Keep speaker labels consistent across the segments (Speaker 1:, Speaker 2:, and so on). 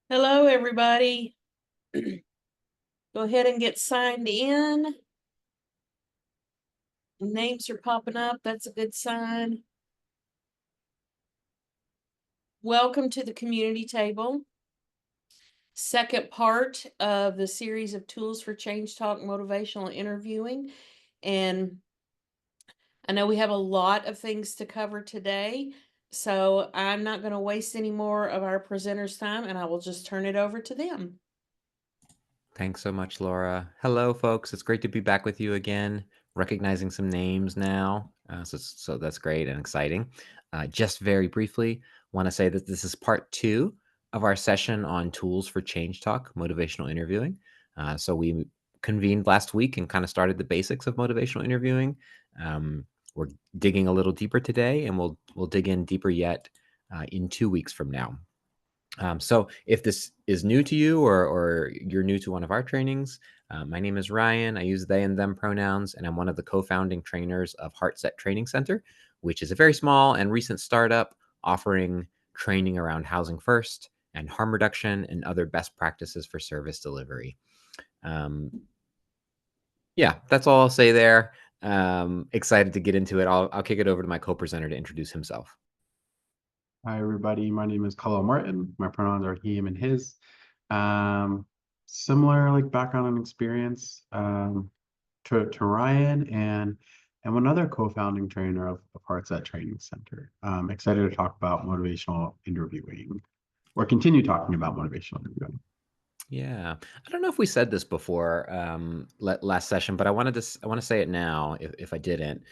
Speaker 1: Hello, everybody. Go ahead and get signed in. Names are popping up. That's a good sign. Welcome to the community table. Second part of the series of tools for change talk, motivational interviewing. And I know we have a lot of things to cover today, so I'm not going to waste any more of our presenters' time, and I will just turn it over to them.
Speaker 2: Thanks so much, Laura. Hello, folks. It's great to be back with you again, recognizing some names now. So that's great and exciting. Just very briefly, want to say that this is part 2 of our session on tools for change talk, motivational interviewing. So we convened last week and kind of started the basics of motivational interviewing. We're digging a little deeper today, and we'll dig in deeper yet in 2 weeks from now. So if this is new to you or you're new to one of our trainings, my name is Ryan. I use they and them pronouns, and I'm one of the co-founding trainers of Heartset Training Center, which is a very small and recent startup offering training around housing first and harm reduction and other best practices for service delivery. Yeah, that's all I'll say there. Excited to get into it. I'll kick it over to my co-presenter to introduce himself.
Speaker 3: Hi, everybody. My name is Khalil Martin. My pronouns are he, him, and his. Um, Similar background and experience to Ryan and another co-founding trainer of Heartset Training Center. Excited to talk about motivational interviewing or continue talking about motivational interviewing.
Speaker 2: Yeah, I don't know if we said this before last session, but I want to say it now if I didn't.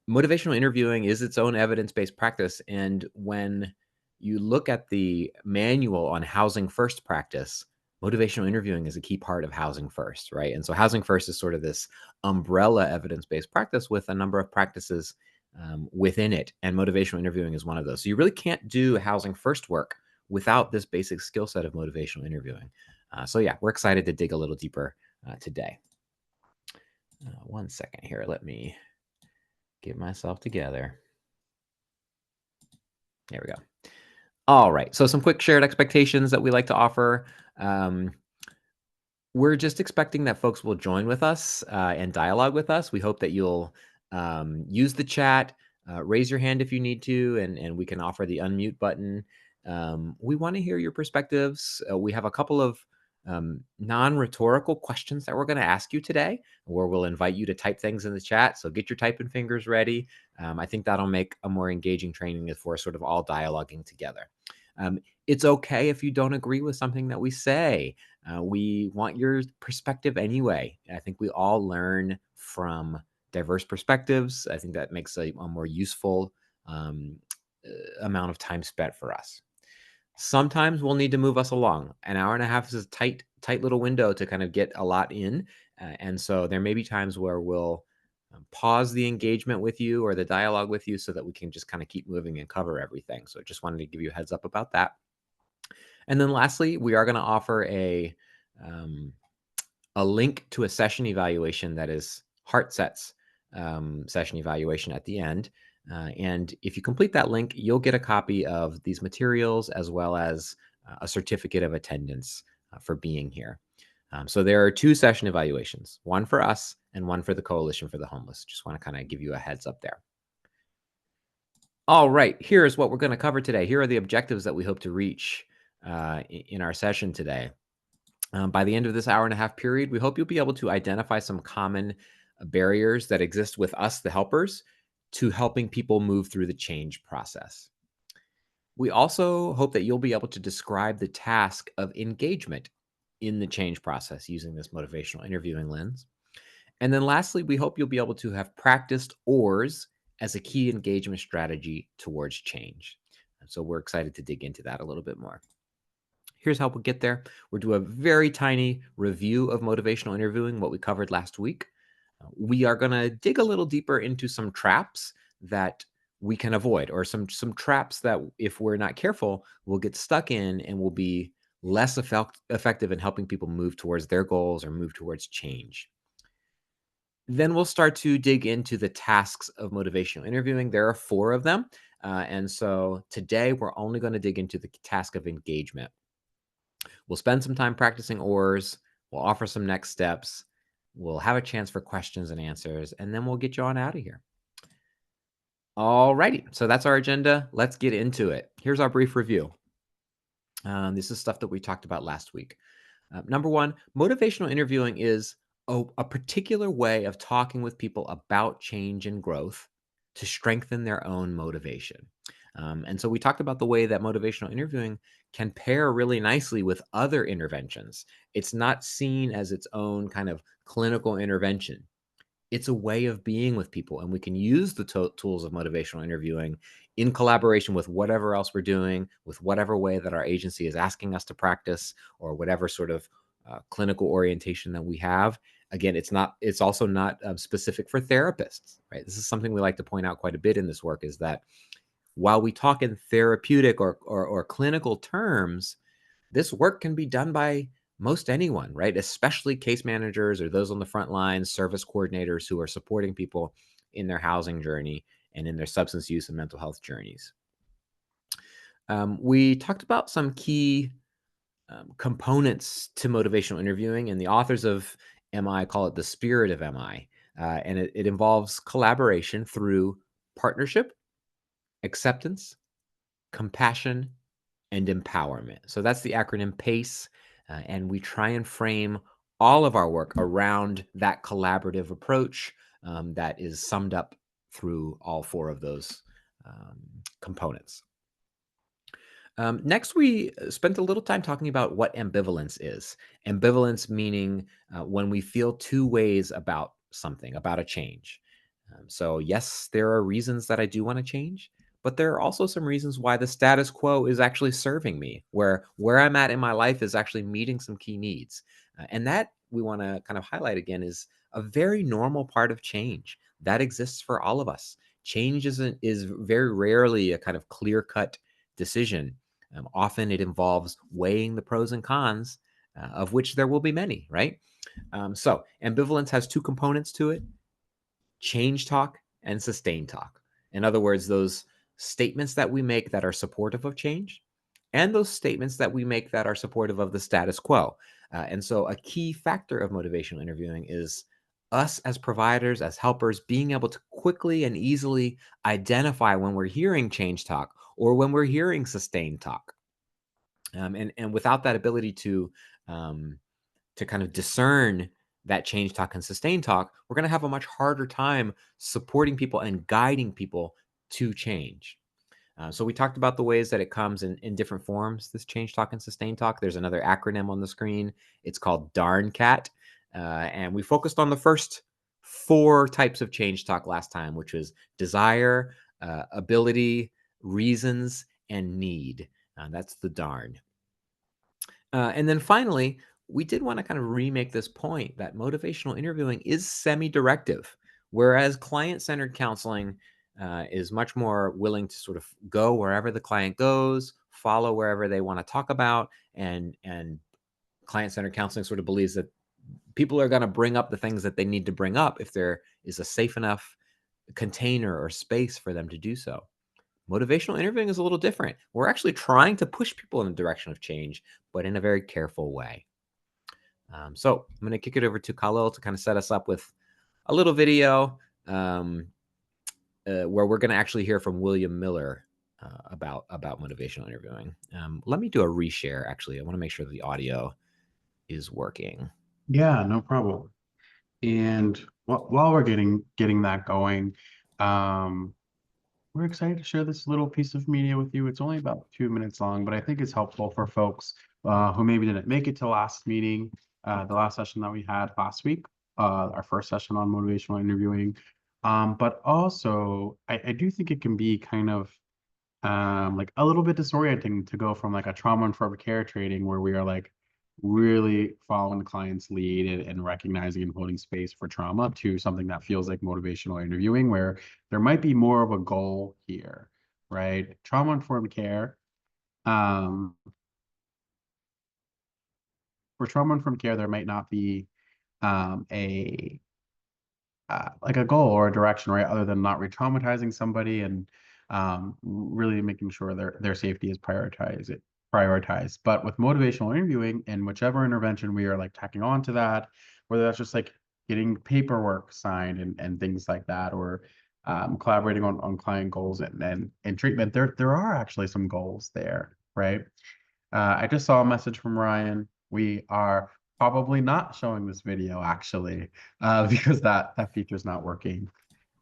Speaker 2: Motivational interviewing is its own evidence-based practice, and when you look at the manual on housing first practice, motivational interviewing is a key part of housing first, right? And so housing first is sort of this umbrella evidence-based practice with a number of practices within it, and motivational interviewing is one of those. So you really can't do housing first work without this basic skill set of motivational interviewing. So yeah, we're excited to dig a little deeper today. 1 second here. Let me get myself together. There we go. All right. So some quick shared expectations that we like to offer. We're just expecting that folks will join with us and dialogue with us. We hope that you'll use the chat, raise your hand if you need to, and we can offer the unmute button. We want to hear your perspectives. We have a couple of non-rhetorical questions that we're going to ask you today, where we'll invite you to type things in the chat. So get your typing fingers ready. I think that'll make a more engaging training if we're sort of all dialoguing together. It's okay if you don't agree with something that we say. We want your perspective anyway. I think we all learn from diverse perspectives. I think that makes a more useful amount of time spent for us. Sometimes we'll need to move us along. An hour and a half is a tight little window to kind of get a lot in. And so there may be times where we'll pause the engagement with you or the dialogue with you so that we can just kind of keep moving and cover everything. So just wanted to give you a heads up about that. And then lastly, we are going to offer a link to a session evaluation that is Heartset's session evaluation at the end. And if you complete that link, you'll get a copy of these materials as well as a certificate of attendance for being here. So there are 2 session evaluations, one for us and one for the Coalition for the Homeless. Just want to kind of give you a heads up there. All right, here's what we're going to cover today. Here are the objectives that we hope to reach in our session today. By the end of this hour and a half period, we hope you'll be able to identify some common barriers that exist with us, the helpers, to helping people move through the change process. We also hope that you'll be able to describe the task of engagement in the change process using this motivational interviewing lens. And then lastly, we hope you'll be able to have practiced ORs as a key engagement strategy towards change. And so we're excited to dig into that a little bit more. Here's how we'll get there. We'll do a very tiny review of motivational interviewing, what we covered last week. We are going to dig a little deeper into some traps that we can avoid, or some traps that, if we're not careful, we'll get stuck in and will be less effective in helping people move towards their goals or move towards change. Then we'll start to dig into the tasks of motivational interviewing. There are 4 of them. And so today we're only going to dig into the task of engagement. We'll spend some time practicing ORs. We'll offer some next steps. We'll have a chance for questions and answers, and then we'll get you on out of here. All righty. So that's our agenda. Let's get into it. Here's our brief review. This is stuff that we talked about last week. Number one, motivational interviewing is a particular way of talking with people about change and growth to strengthen their own motivation. And so we talked about the way that motivational interviewing can pair really nicely with other interventions. It's not seen as its own kind of clinical intervention. It's a way of being with people, and we can use the tools of motivational interviewing in collaboration with whatever else we're doing, with whatever way that our agency is asking us to practice, or whatever sort of clinical orientation that we have. Again, it's also not specific for therapists, right? This is something we like to point out quite a bit in this work, is that while we talk in therapeutic or clinical terms, this work can be done by most anyone, right? Especially case managers or those on the front lines, service coordinators who are supporting people in their housing journey and in their substance use and mental health journeys. We talked about some key components to motivational interviewing, and the authors of MI call it the spirit of MI. And it involves collaboration through partnership, acceptance, compassion, and empowerment. So that's the acronym PACE. And we try and frame all of our work around that collaborative approach that is summed up through all four of those components. Next, we spent a little time talking about what ambivalence is. Ambivalence meaning when we feel two ways about something, about a change. So yes, there are reasons that I do want to change, but there are also some reasons why the status quo is actually serving me, where I'm at in my life is actually meeting some key needs. And that we want to kind of highlight again is a very normal part of change that exists for all of us. Change is very rarely a kind of clear-cut decision. Often it involves weighing the pros and cons, of which there will be many, right? So ambivalence has two components to it: change talk and sustain talk. In other words, those statements that we make that are supportive of change, and those statements that we make that are supportive of the status quo. And so a key factor of motivational interviewing is us as providers, as helpers, being able to quickly and easily identify when we're hearing change talk or when we're hearing sustain talk. And without that ability to kind of discern that change talk and sustain talk, we're going to have a much harder time supporting people and guiding people to change. So we talked about the ways that it comes in different forms, this change talk and sustain talk. There's another acronym on the screen. It's called DARN-CAT. And we focused on the first four types of change talk last time, which was desire, ability, reasons, and need. That's the DARN. And then finally, we did want to kind of remake this point that motivational interviewing is semi-directive, whereas client-centered counseling is much more willing to sort of go wherever the client goes, follow wherever they want to talk about, and client-centered counseling sort of believes that people are going to bring up the things that they need to bring up if there is a safe enough container or space for them to do so. Motivational interviewing is a little different. We're actually trying to push people in the direction of change, but in a very careful way. So I'm going to kick it over to Khalil to kind of set us up with a little video where we're going to actually hear from William Miller about motivational interviewing. Let me do a reshare, actually. I want to make sure that the audio is working.
Speaker 3: Yeah, no problem. And while we're getting that going, we're excited to share this little piece of media with you. It's only about 2 minutes long, but I think it's helpful for folks who maybe didn't make it to last meeting, the last session that we had last week, our first session on motivational interviewing. But also, I do think it can be kind of like a little bit disorienting to go from like a trauma-informed care training where we are like really following the client's lead and recognizing and holding space for trauma to something that feels like motivational interviewing where there might be more of a goal here, right? Trauma-informed care, um, for trauma-informed care, there might not be a like a goal or a direction, right? Other than not re-traumatizing somebody and really making sure their safety is prioritized. prioritize. But with motivational interviewing and whichever intervention we are like tacking on to that, whether that's just like getting paperwork signed and things like that, or collaborating on client goals and treatment, there are actually some goals there, right? I just saw a message from Ryan. We are probably not showing this video actually, because that feature is not working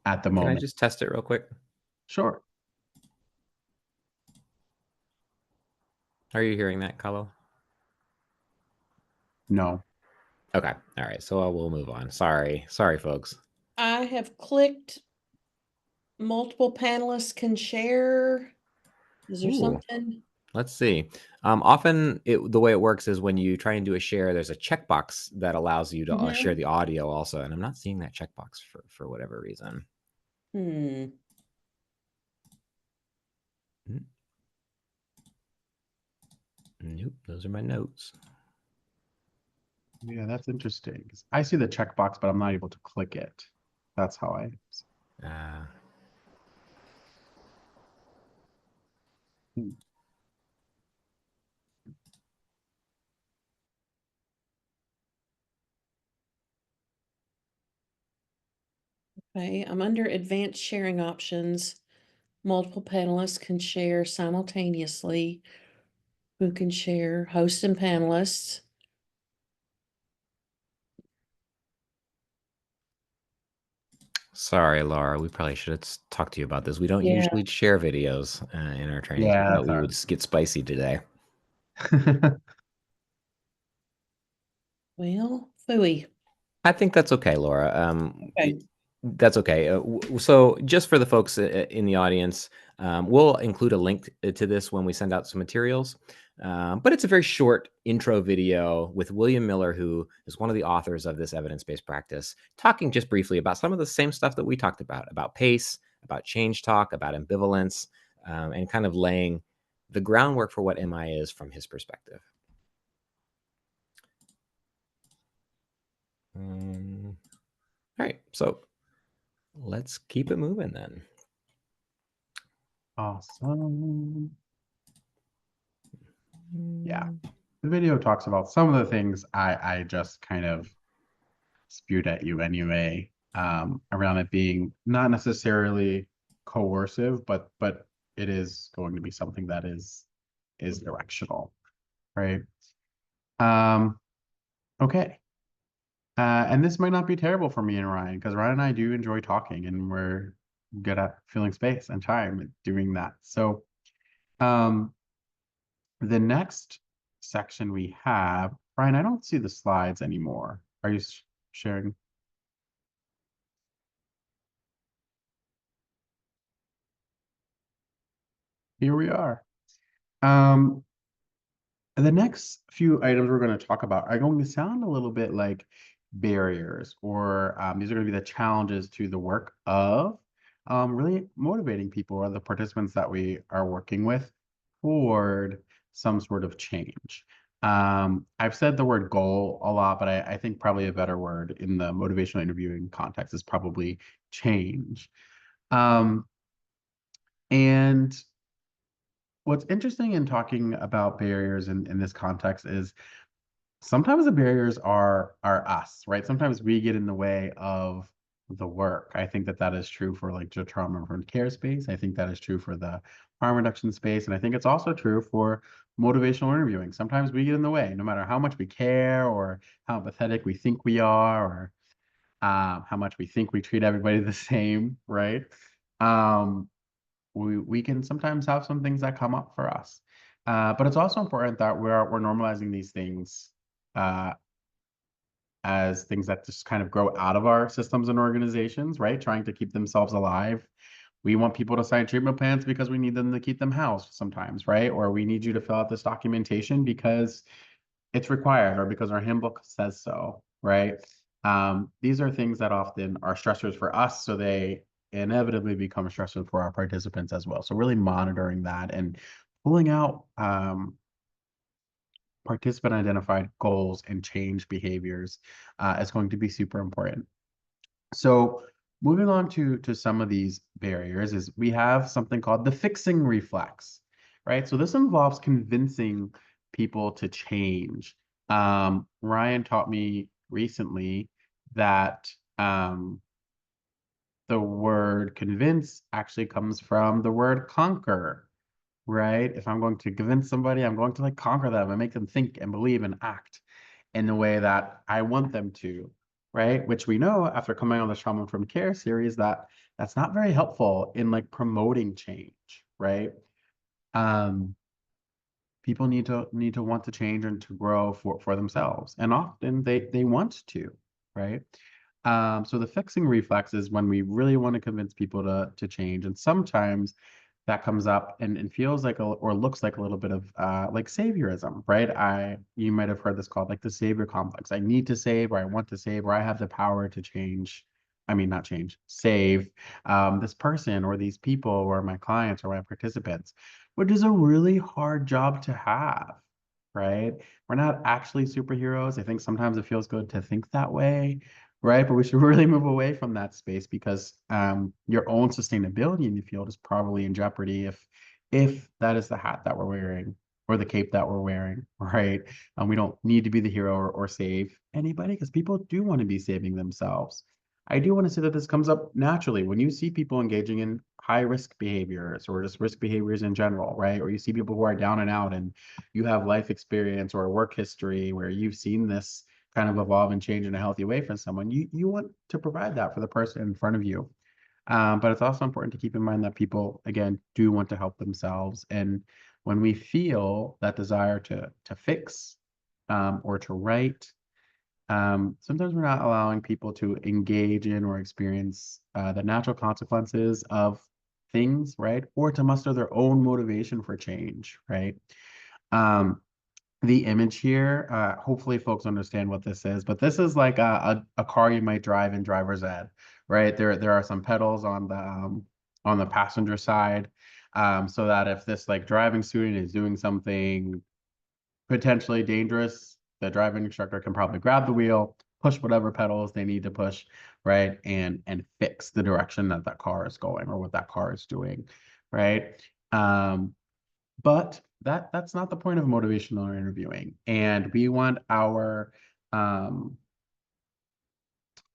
Speaker 3: at the
Speaker 2: Can I
Speaker 3: moment.
Speaker 2: just test it real quick?
Speaker 3: Sure.
Speaker 2: Are you hearing that, Khalil?
Speaker 3: No.
Speaker 2: Okay. All right. So we'll move on. Sorry, folks.
Speaker 1: I have clicked multiple panelists can share. Is there
Speaker 2: Ooh.
Speaker 1: something?
Speaker 2: Let's see. Often the way it works is when you try and do a share, there's a checkbox that allows you to share the audio also. And I'm not seeing that checkbox for whatever reason. Nope, those are my notes.
Speaker 3: Yeah, that's interesting. 'Cause I see the checkbox, but I'm not able to click it. That's how I. Hmm.
Speaker 1: Okay, I'm under advanced sharing options. Multiple panelists can share simultaneously. Who can share? Host and panelists.
Speaker 2: Sorry, Laura. We probably should have talked to you about this. We don't
Speaker 1: Yeah.
Speaker 2: usually share videos in our trainings.
Speaker 3: Yeah,
Speaker 2: We thought
Speaker 3: that's
Speaker 2: we
Speaker 3: all
Speaker 2: would just get spicy today.
Speaker 1: Well, phooey.
Speaker 2: I think that's okay, Laura.
Speaker 1: Okay.
Speaker 2: That's okay. So just for the folks in the audience, we'll include a link to this when we send out some materials. But it's a very short intro video with William Miller, who is one of the authors of this evidence-based practice, talking just briefly about some of the same stuff that we talked about pace, about change talk, about ambivalence, and kind of laying the groundwork for what MI is from his perspective. All right, so let's keep it moving then.
Speaker 3: Awesome. Yeah. The video talks about some of the things I just kind of spewed at you anyway, around it being not necessarily coercive, but it is going to be something that is directional, right? Okay. And this might not be terrible for me and Ryan, because Ryan and I do enjoy talking and we're good at filling space and time and doing that. So the next section we have, Ryan, I don't see the slides anymore. Are you sharing? Here we are. The next few items we're going to talk about are going to sound a little bit like barriers, or these are going to be the challenges to the work of really motivating people or the participants that we are working with toward some sort of change. I've said the word goal a lot, but I think probably a better word in the motivational interviewing context is probably change. And what's interesting in talking about barriers in this context is sometimes the barriers are us, right? Sometimes we get in the way of the work. I think that is true for like the trauma-informed care space. I think that is true for the harm reduction space. And I think it's also true for motivational interviewing. Sometimes we get in the way, no matter how much we care or how empathetic we think we are, or how much we think we treat everybody the same, right? We can sometimes have some things that come up for us. But it's also important that we're normalizing these things as things that just kind of grow out of our systems and organizations, right? Trying to keep themselves alive. We want people to sign treatment plans because we need them to keep them housed sometimes, right? Or we need you to fill out this documentation because it's required or because our handbook says so, right? These are things that often are stressors for us, so they inevitably become stressors for our participants as well. So really monitoring that and pulling out participant identified goals and change behaviors is going to be super important. So moving on to some of these barriers is we have something called the fixing reflex. right? So this involves convincing people to change. Ryan taught me recently that the word convince actually comes from the word conquer, right? If I'm going to convince somebody, I'm going to like conquer them and make them think and believe and act in the way that I want them to, right? Which we know after coming on the Trauma Informed Care series that that's not very helpful in like promoting change, right? People need to want to change and to grow for themselves, and often they want to, right? So the fixing reflex is when we really want to convince people to change, and sometimes that comes up and feels like or looks like a little bit of like saviorism, right? You might have heard this called like the savior complex. I need to save, or I want to save, or I have the power to change. I mean, not change, save this person or these people or my clients or my participants, which is a really hard job to have, right? We're not actually superheroes. I think sometimes it feels good to think that way, right? But we should really move away from that space because your own sustainability in the field is probably in jeopardy if that is the hat that we're wearing or the cape that we're wearing, right? We don't need to be the hero or save anybody because people do want to be saving themselves. I do want to say that this comes up naturally when you see people engaging in high risk behaviors or just risk behaviors in general, right? Or you see people who are down and out and you have life experience or work history where you've seen this kind of evolve and change in a healthy way for someone, you want to provide that for the person in front of you. But it's also important to keep in mind that people, again, do want to help themselves. And when we feel that desire to fix or to right, sometimes we're not allowing people to engage in or experience the natural consequences of things, right? Or to muster their own motivation for change, right? Um, the image here, hopefully folks understand what this is, but this is like a car you might drive in driver's ed, right? There are some pedals on the passenger side, so that if this like driving student is doing something potentially dangerous, the driving instructor can probably grab the wheel, push whatever pedals they need to push, right? And fix the direction that that car is going or what that car is doing, right? But that's not the point of motivational interviewing. And we want our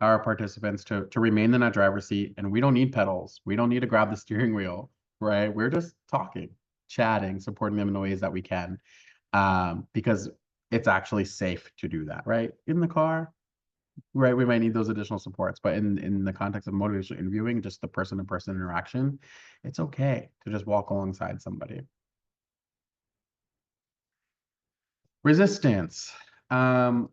Speaker 3: participants to remain in that driver's seat, and we don't need pedals. We don't need to grab the steering wheel, right? We're just talking, chatting, supporting them in the ways that we can, because it's actually safe to do that, right? In the car, right? We might need those additional supports, but in the context of motivational interviewing, just the person-to-person interaction, it's okay to just walk alongside somebody. Resistance. In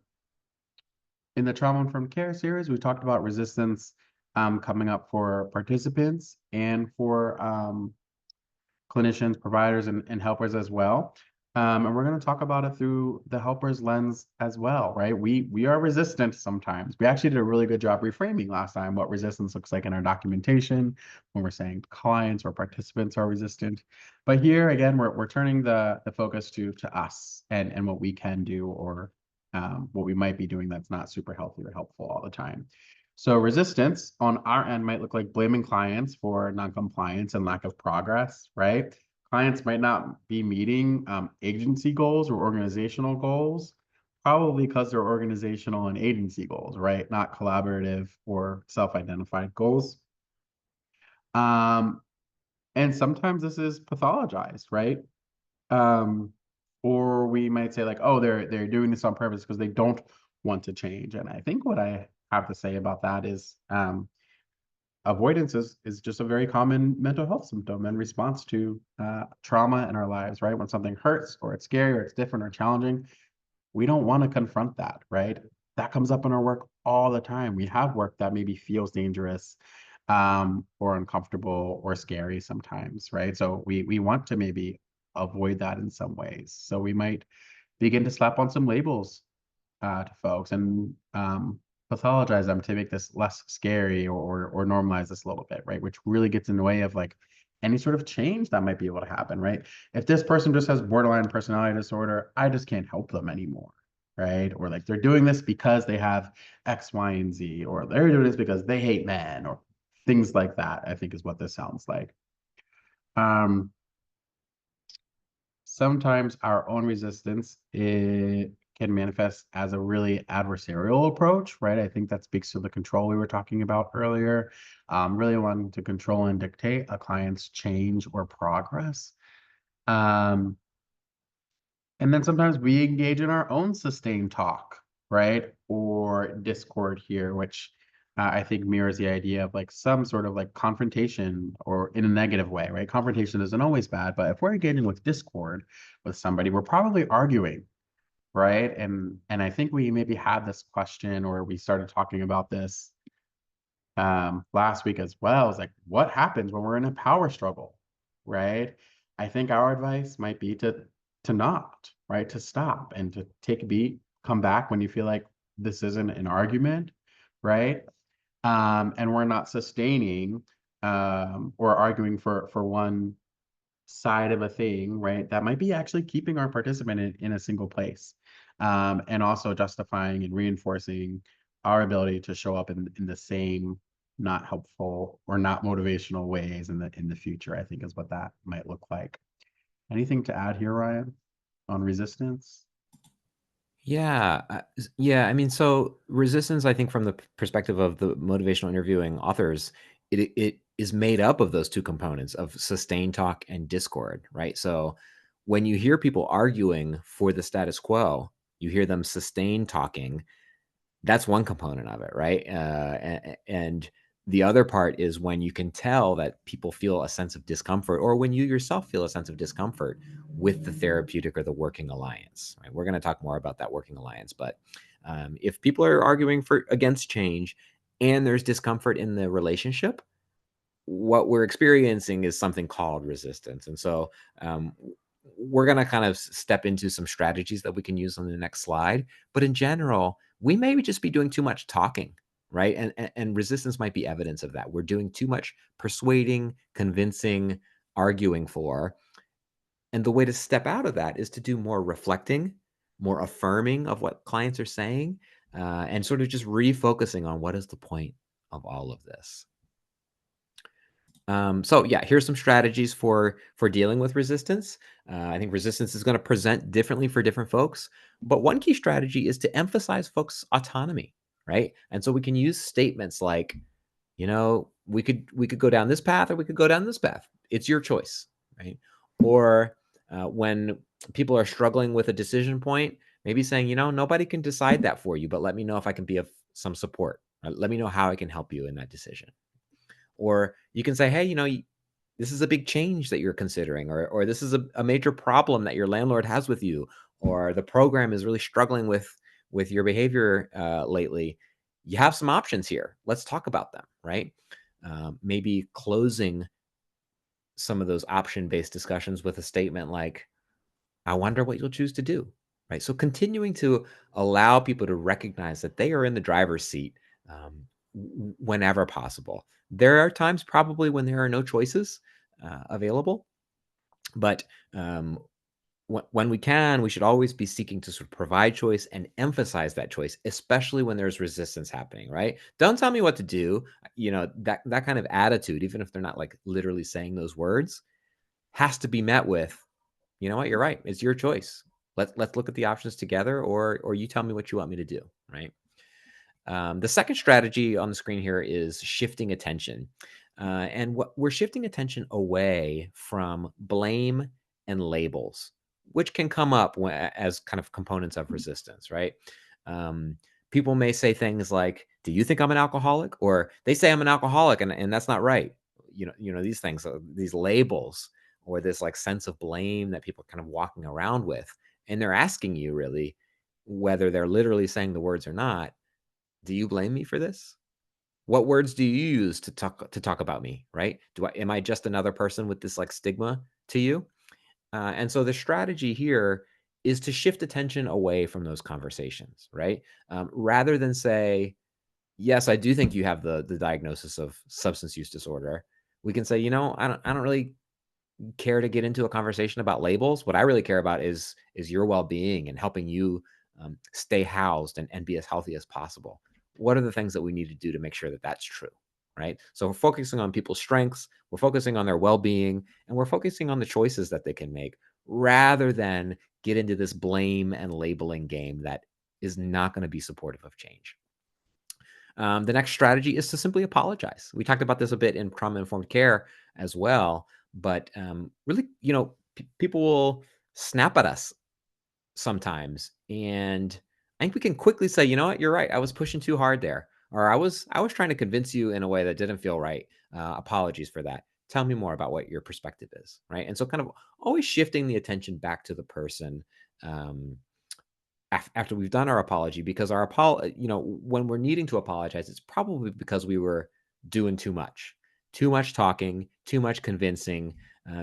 Speaker 3: the Trauma Informed Care series, we talked about resistance coming up for participants and for clinicians, providers, and helpers as well. And we're going to talk about it through the helper's lens as well, right? We are resistant sometimes. We actually did a really good job reframing last time what resistance looks like in our documentation when we're saying clients or participants are resistant. But here again, we're turning the focus to us and what we can do or what we might be doing that's not super healthy or helpful all the time. So resistance on our end might look like blaming clients for non-compliance and lack of progress, right? Clients might not be meeting agency goals or organizational goals, probably because they're organizational and agency goals, right? Not collaborative or self-identified goals. And sometimes this is pathologized, right? Or we might say like, oh, they're doing this on purpose because they don't want to change. And I think what I have to say about that is avoidance is just a very common mental health symptom in response to trauma in our lives, right? When something hurts or it's scary or it's different or challenging, we don't want to confront that, right? That comes up in our work all the time. We have work that maybe feels dangerous or uncomfortable or scary sometimes, right? So we want to maybe avoid that in some ways. So we might begin to slap on some labels to folks and pathologize them to make this less scary or normalize this a little bit, right? Which really gets in the way of like any sort of change that might be able to happen, right? If this person just has borderline personality disorder, I just can't help them anymore, right? Or like they're doing this because they have X, Y, and Z, or they're doing this because they hate men, or things like that, I think is what this sounds like. sometimes our own resistance can manifest as a really adversarial approach, right? I think that speaks to the control we were talking about earlier, really wanting to control and dictate a client's change or progress. And then sometimes we engage in our own sustained talk, right? Or discord here, which I think mirrors the idea of like some sort of like confrontation or in a negative way, right? Confrontation isn't always bad, but if we're engaging with discord with somebody, we're probably arguing, right? And I think we maybe had this question, or we started talking about this last week as well. Is like, what happens when we're in a power struggle, right? I think our advice might be to not, right? To stop and to take a beat, come back when you feel like this isn't an argument, right? And we're not sustaining or arguing for one side of a thing, right? That might be actually keeping our participant in a single place, and also justifying and reinforcing our ability to show up in the same not helpful or not motivational ways in the future, I think is what that might look like. Anything to add here, Ryan, on resistance?
Speaker 2: Yeah, yeah. I mean, so resistance, I think, from the perspective of the motivational interviewing authors, it is made up of those two components of sustained talk and discord, right? So when you hear people arguing for the status quo, you hear them sustain talking. That's one component of it, right? And the other part is when you can tell that people feel a sense of discomfort, or when you yourself feel a sense of discomfort with the therapeutic or the working alliance. Right? We're going to talk more about that working alliance, but if people are arguing for against change and there's discomfort in the relationship, what we're experiencing is something called resistance. And so we're going to kind of step into some strategies that we can use on the next slide. But in general, we may just be doing too much talking, right? And resistance might be evidence of that. We're doing too much persuading, convincing, arguing for. And the way to step out of that is to do more reflecting, more affirming of what clients are saying, and sort of just refocusing on what is the point of all of this. So yeah, here's some strategies for dealing with resistance. I think resistance is going to present differently for different folks, but one key strategy is to emphasize folks' autonomy, right? And so we can use statements like, we could go down this path or we could go down this path. It's your choice, right? Or when people are struggling with a decision point, maybe saying, nobody can decide that for you, but let me know if I can be of some support. Right? Let me know how I can help you in that decision. Or you can say, hey, this is a big change that you're considering, or this is a major problem that your landlord has with you, or the program is really struggling with your behavior lately. You have some options here. Let's talk about them, right? Maybe closing some of those option-based discussions with a statement like, I wonder what you'll choose to do, right? So continuing to allow people to recognize that they are in the driver's seat whenever possible. There are times probably when there are no choices available, but when we can, we should always be seeking to sort of provide choice and emphasize that choice, especially when there's resistance happening, right? Don't tell me what to do. That kind of attitude, even if they're not like literally saying those words, has to be met with, you know what, you're right. It's your choice. Let's look at the options together, or you tell me what you want me to do, right? The second strategy on the screen here is shifting attention. And what we're shifting attention away from blame and labels, which can come up as kind of components of resistance, right? People may say things like, do you think I'm an alcoholic? Or they say I'm an alcoholic and that's not right. These things, these labels, or this like sense of blame that people are kind of walking around with. And they're asking you really, whether they're literally saying the words or not, do you blame me for this? What words do you use to talk about me, right? Am I just another person with this like stigma to you? And so the strategy here is to shift attention away from those conversations, right? Rather than say, yes, I do think you have the diagnosis of substance use disorder. We can say, I don't really care to get into a conversation about labels. What I really care about is your well-being and helping you stay housed and be as healthy as possible. What are the things that we need to do to make sure that that's true, right? So we're focusing on people's strengths, we're focusing on their well-being, and we're focusing on the choices that they can make, rather than get into this blame and labeling game that is not going to be supportive of change. The next strategy is to simply apologize. We talked about this a bit in trauma-informed care as well, but really, people will snap at us sometimes, and I think we can quickly say, you know what, you're right. I was pushing too hard there, or I was trying to convince you in a way that didn't feel right. Apologies for that. Tell me more about what your perspective is, right? And so, kind of always shifting the attention back to the person. After we've done our apology, because when we're needing to apologize, it's probably because we were doing too much talking, too much convincing,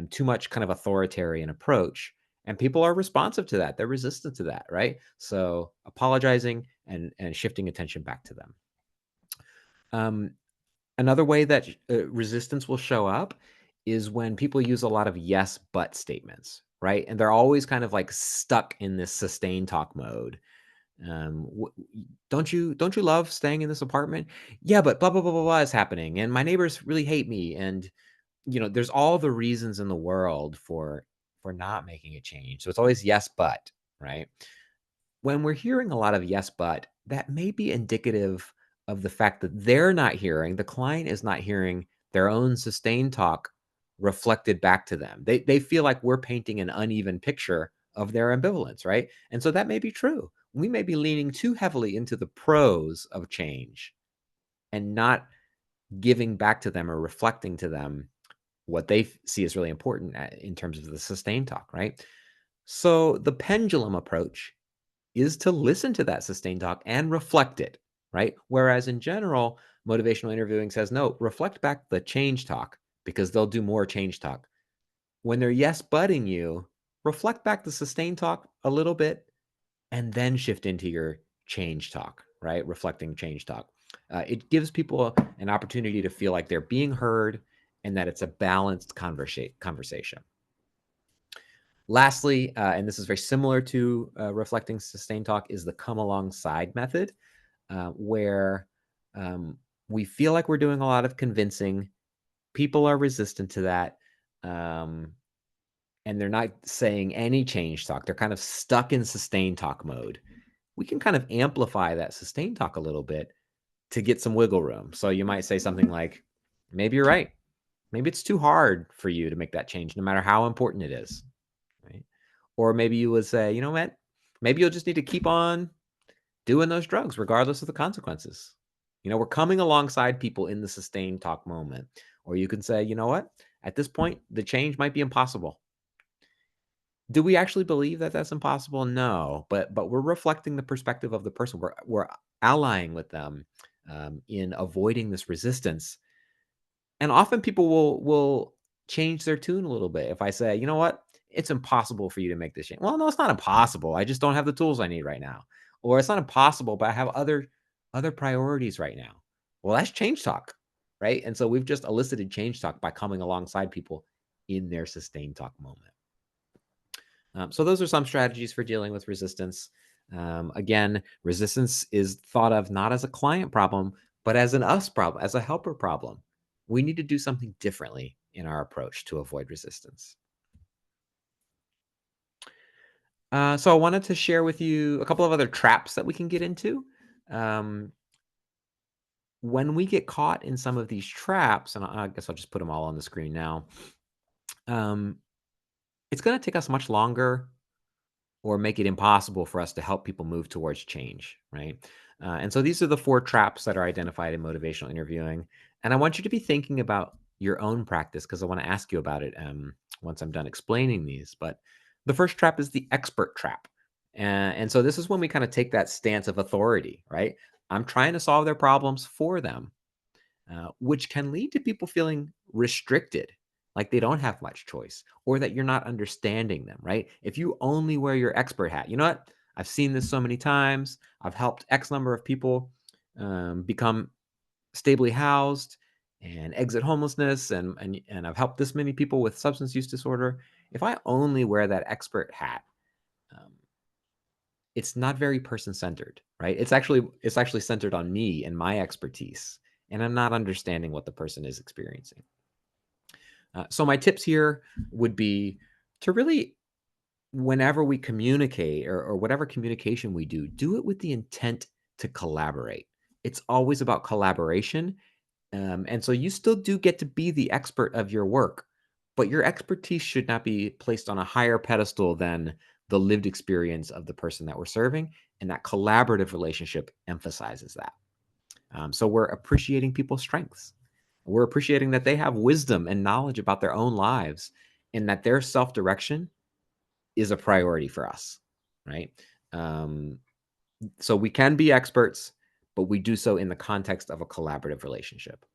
Speaker 2: too much kind of authoritarian approach. And people are responsive to that. They're resistant to that, right? So apologizing and shifting attention back to them. Another way that resistance will show up is when people use a lot of yes, but statements, right? And they're always kind of like stuck in this sustained talk mode. Don't you love staying in this apartment? Yeah, but blah blah blah blah blah is happening, and my neighbors really hate me, and there's all the reasons in the world for not making a change. So it's always yes, but, right? When we're hearing a lot of yes, but, that may be indicative of the fact that the client is not hearing their own sustained talk reflected back to them. They feel like we're painting an uneven picture of their ambivalence, right? And so that may be true. We may be leaning too heavily into the pros of change and not giving back to them or reflecting to them what they see as really important in terms of the sustained talk, right? So the pendulum approach is to listen to that sustained talk and reflect it, right? Whereas in general, motivational interviewing says, no, reflect back the change talk because they'll do more change talk. When they're yes butting you, reflect back the sustained talk a little bit and then shift into your change talk, right? Reflecting change talk. It gives people an opportunity to feel like they're being heard and that it's a balanced conversation. Lastly, and this is very similar to reflecting sustained talk, is the come alongside method, where we feel like we're doing a lot of convincing. People are resistant to that. And they're not saying any change talk. They're kind of stuck in sustained talk mode. We can kind of amplify that sustained talk a little bit to get some wiggle room. So you might say something like, maybe you're right. Maybe it's too hard for you to make that change, no matter how important it is. Right? Or maybe you would say, you know what? Maybe you'll just need to keep on doing those drugs, regardless of the consequences. We're coming alongside people in the sustained talk moment. Or you can say, you know what? At this point, the change might be impossible. Do we actually believe that that's impossible? No, but we're reflecting the perspective of the person. We're allying with them in avoiding this resistance. And often people will change their tune a little bit. If I say, you know what, it's impossible for you to make this change. Well, no, it's not impossible. I just don't have the tools I need right now. Or it's not impossible, but I have other priorities right now. Well, that's change talk, right? And so we've just elicited change talk by coming alongside people in their sustained talk moment. So those are some strategies for dealing with resistance. Again, resistance is thought of not as a client problem, but as an us problem, as a helper problem. We need to do something differently in our approach to avoid resistance. So I wanted to share with you a couple of other traps that we can get into. When we get caught in some of these traps, and I guess I'll just put them all on the screen now, it's going to take us much longer or make it impossible for us to help people move towards change, right? And so these are the 4 traps that are identified in motivational interviewing. And I want you to be thinking about your own practice because I want to ask you about it once I'm done explaining these. But the first trap is the expert trap. And so this is when we kind of take that stance of authority, right? I'm trying to solve their problems for them, which can lead to people feeling restricted, like they don't have much choice, or that you're not understanding them, right? If you only wear your expert hat, you know what? I've seen this so many times. I've helped X number of people become stably housed and exit homelessness, and I've helped this many people with substance use disorder. If I only wear that expert hat, it's not very person-centered, right? It's actually centered on me and my expertise, and I'm not understanding what the person is experiencing. So my tips here would be to really whenever we communicate or whatever communication we do it with the intent to collaborate. It's always about collaboration. And so you still do get to be the expert of your work, but your expertise should not be placed on a higher pedestal than the lived experience of the person that we're serving. And that collaborative relationship emphasizes that. So we're appreciating people's strengths. We're appreciating that they have wisdom and knowledge about their own lives and that their self direction is a priority for us, right? Um, so we can be experts, but we do so in the context of a collaborative relationship.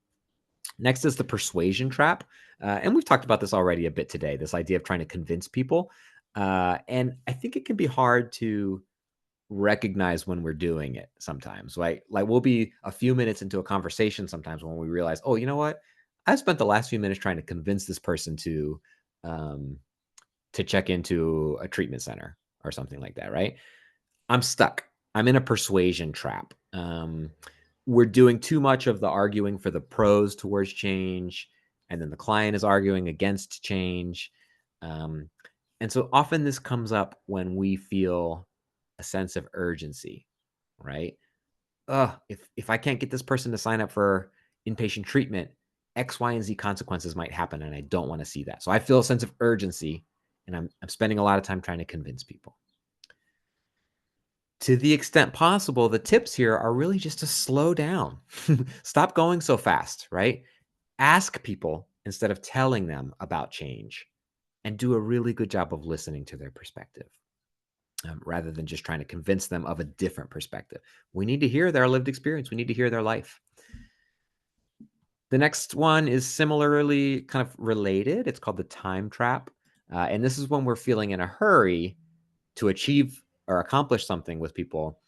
Speaker 2: Next is the persuasion trap. And we've talked about this already a bit today, this idea of trying to convince people. And I think it can be hard to recognize when we're doing it sometimes, right? Like we'll be a few minutes into a conversation sometimes when we realize, oh, you know what? I spent the last few minutes trying to convince this person um, to check into a treatment center or something like that, right? I'm stuck. I'm in a persuasion trap. We're doing too much of the arguing for the pros towards change, and then the client is arguing against change. Um, and so often this comes up when we feel a sense of urgency, right? If I can't get this person to sign up for inpatient treatment, X, Y, and Z consequences might happen, and I don't want to see that. So I feel a sense of urgency, and I'm spending a lot of time trying to convince people. To the extent possible, the tips here are really just to slow down. Stop going so fast, right? Ask people instead of telling them about change and do a really good job of listening to their perspective rather than just trying to convince them of a different perspective. We need to hear their lived experience, we need to hear their life. The next one is similarly kind of related. It's called the time trap. And this is when we're feeling in a hurry to achieve or accomplish something with people.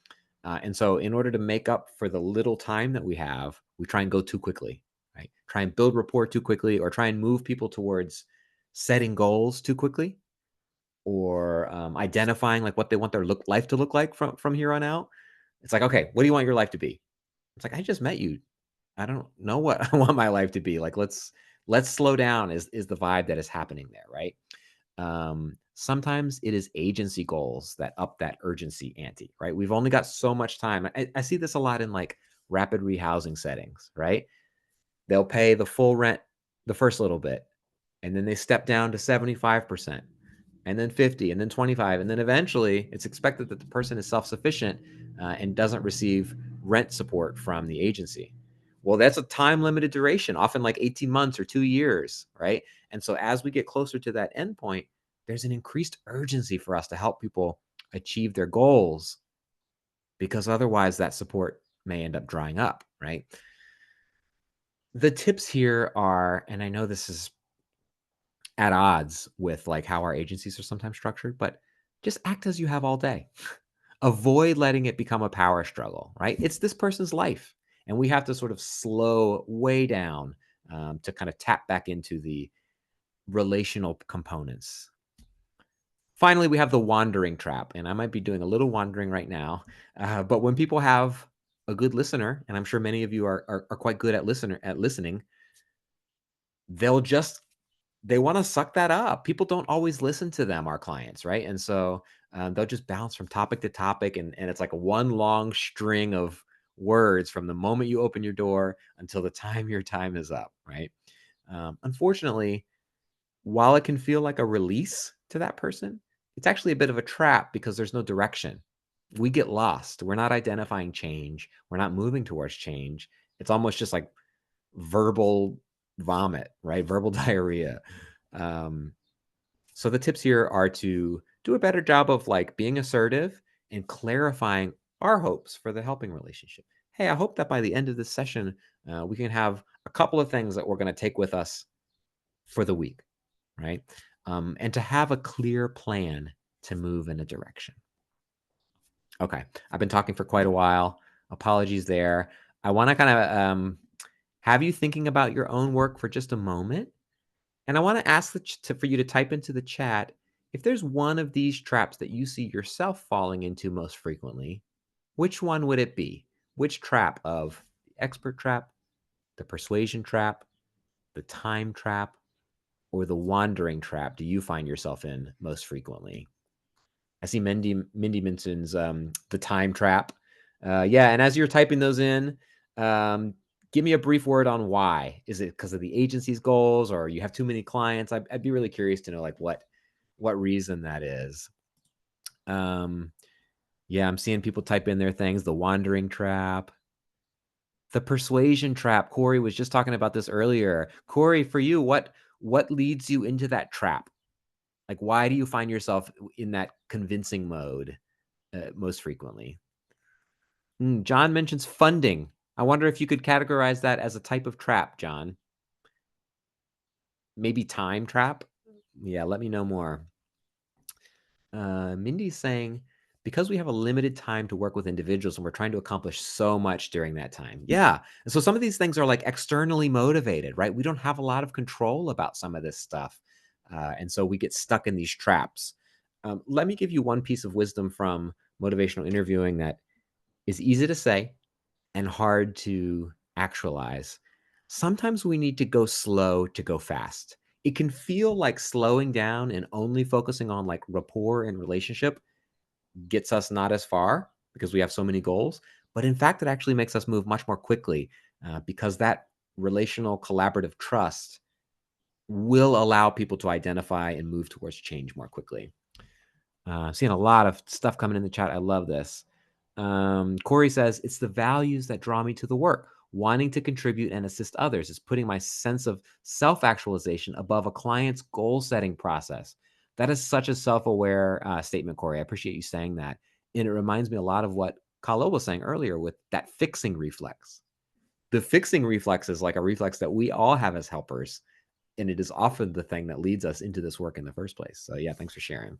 Speaker 2: And so, in order to make up for the little time that we have, we try and go too quickly, right? Try and build rapport too quickly, or try and move people towards setting goals too quickly, or identifying like what they want their life to look like from here on out. It's like, okay, what do you want your life to be? It's like, I just met you. I don't know what I want my life to be. Like, let's slow down. Is the vibe that is happening there, right? Sometimes it is agency goals that up that urgency ante, right? We've only got so much time. I see this a lot in like rapid rehousing settings, right? They'll pay the full rent the first little bit, and then they step down to 75%, and then 50, and then 25, and then eventually it's expected that the person is self-sufficient and doesn't receive rent support from the agency. Well, that's a time limited duration, often like 18 months or 2 years, right? And so as we get closer to that endpoint, there's an increased urgency for us to help people achieve their goals because otherwise that support may end up drying up, right? The tips here are, and I know this is at odds with like how our agencies are sometimes structured, but just act as you have all day. Avoid letting it become a power struggle, right? It's this person's life. And we have to sort of slow way down to kind of tap back into the relational components. Finally, we have the wandering trap. And I might be doing a little wandering right now. But when people have a good listener, and I'm sure many of you are quite good at listening, they'll just they want to suck that up. People don't always listen to them, our clients, right? And so they'll just bounce from topic to topic, and it's like a one long string of words from the moment you open your door until the time your time is up, right? Unfortunately, while it can feel like a release to that person, it's actually a bit of a trap because there's no direction. We get lost. We're not identifying change. We're not moving towards change. It's almost just like verbal vomit, right? Verbal diarrhea. Um, so the tips here are to do a better job of like being assertive and clarifying our hopes for the helping relationship. Hey, I hope that by the end of this session, we can have a couple of things that we're going to take with us for the week, right? And to have a clear plan to move in a direction. Okay, I've been talking for quite a while. Apologies there. I want to kind of have you thinking about your own work for just a moment. And I want to ask for you to type into the chat if there's one of these traps that you see yourself falling into most frequently, which one would it be? Which trap of the expert trap, the persuasion trap, the time trap, or the wandering trap do you find yourself in most frequently? I see Mindy mentions the time trap. Yeah, and as you're typing those in, give me a brief word on why. Is it because of the agency's goals, or you have too many clients? I'd be really curious to know like what reason that is. Yeah, I'm seeing people type in their things. The wandering trap, the persuasion trap. Corey was just talking about this earlier. Corey, for you, what leads you into that trap? Like, why do you find yourself in that convincing mode most frequently? John mentions funding. I wonder if you could categorize that as a type of trap, John. Maybe time trap? Yeah, let me know more. Mindy's saying, because we have a limited time to work with individuals and we're trying to accomplish so much during that time. Yeah. And so some of these things are like externally motivated, right? We don't have a lot of control about some of this stuff. And so we get stuck in these traps. Let me give you one piece of wisdom from motivational interviewing that is easy to say and hard to actualize. Sometimes we need to go slow to go fast. It can feel like slowing down and only focusing on like rapport and relationship gets us not as far because we have so many goals. But in fact, it actually makes us move much more quickly because that relational collaborative trust will allow people to identify and move towards change more quickly. Seeing a lot of stuff coming in the chat. I love this. Corey says, it's the values that draw me to the work. Wanting to contribute and assist others is putting my sense of self-actualization above a client's goal-setting process. That is such a self-aware statement, Corey. I appreciate you saying that. And it reminds me a lot of what Khalil was saying earlier with that fixing reflex. The fixing reflex is like a reflex that we all have as helpers. And it is often the thing that leads us into this work in the first place. So yeah, thanks for sharing.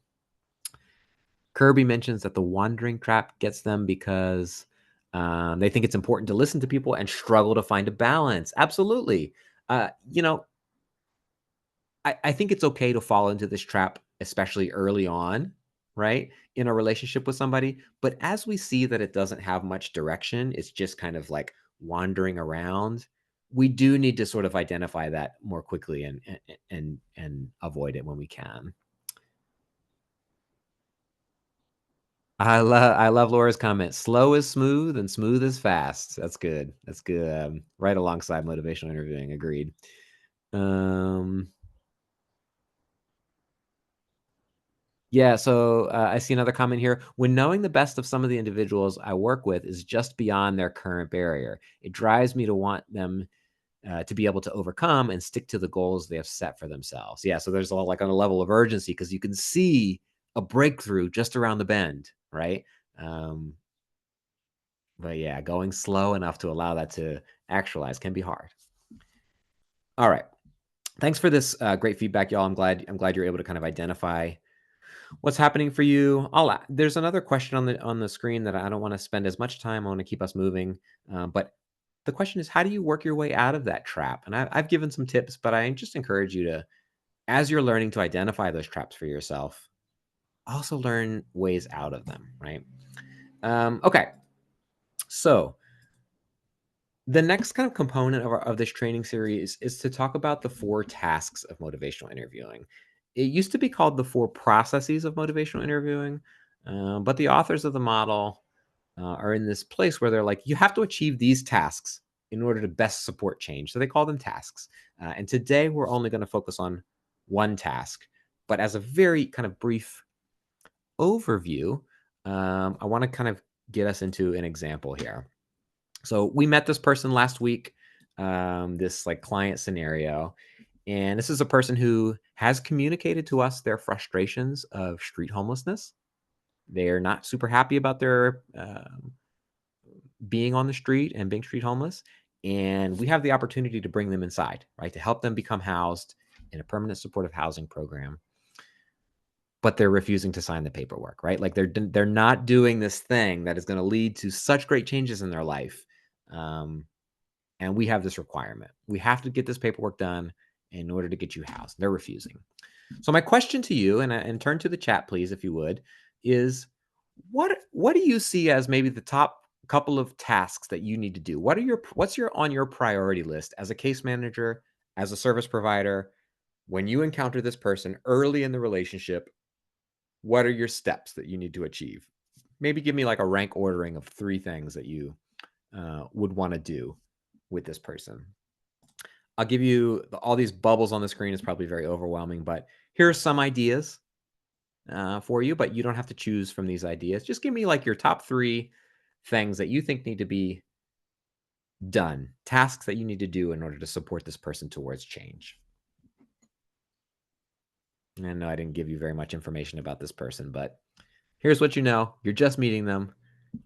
Speaker 2: Kirby mentions that the wandering trap gets them because they think it's important to listen to people and struggle to find a balance. Absolutely. You know, I think it's okay to fall into this trap, especially early on, right? In a relationship with somebody. But as we see that it doesn't have much direction, it's just kind of like wandering around. We do need to sort of identify that more quickly and avoid it when we can. I love Laura's comment. Slow is smooth and smooth is fast. That's good. That's good. Right alongside motivational interviewing. Agreed. Yeah, so I see another comment here. When knowing the best of some of the individuals I work with is just beyond their current barrier, it drives me to want them to be able to overcome and stick to the goals they have set for themselves. Yeah, so there's a like on a level of urgency because you can see a breakthrough just around the bend, right? But yeah, going slow enough to allow that to actualize can be hard. All right. Thanks for this great feedback, y'all. I'm glad you're able to kind of identify what's happening for you. There's another question on the screen that I don't want to spend as much time. I want to keep us moving. But the question is, how do you work your way out of that trap? And I've given some tips, but I just encourage you to, as you're learning to identify those traps for yourself, also learn ways out of them, right? Okay. So the next kind of component of this training series is to talk about the 4 tasks of motivational interviewing. It used to be called the 4 processes of motivational interviewing, but the authors of the model are in this place where they're like, you have to achieve these tasks in order to best support change. So they call them tasks. And today we're only going to focus on one task. But as a very kind of brief overview, I want to kind of get us into an example here. So we met this person last week, this like client scenario. And this is a person who has communicated to us their frustrations of street homelessness. They're not super happy about their being on the street and being street homeless. And we have the opportunity to bring them inside, right? To help them become housed in a permanent supportive housing program. But they're refusing to sign the paperwork, right? Like they're not doing this thing that is going to lead to such great changes in their life. And we have this requirement. We have to get this paperwork done in order to get you housed. They're refusing. So my question to you, and turn to the chat, please, if you would, is what do you see as maybe the top couple of tasks that you need to do? What's on your priority list as a case manager, as a service provider, when you encounter this person early in the relationship? What are your steps that you need to achieve? Maybe give me like a rank ordering of 3 things that you would want to do with this person. I'll give you all these bubbles on the screen is probably very overwhelming, but here are some ideas for you, but you don't have to choose from these ideas. Just give me like your top 3 things that you think need to be done, tasks that you need to do in order to support this person towards change. And no, I didn't give you very much information about this person, but here's what you know. You're just meeting them.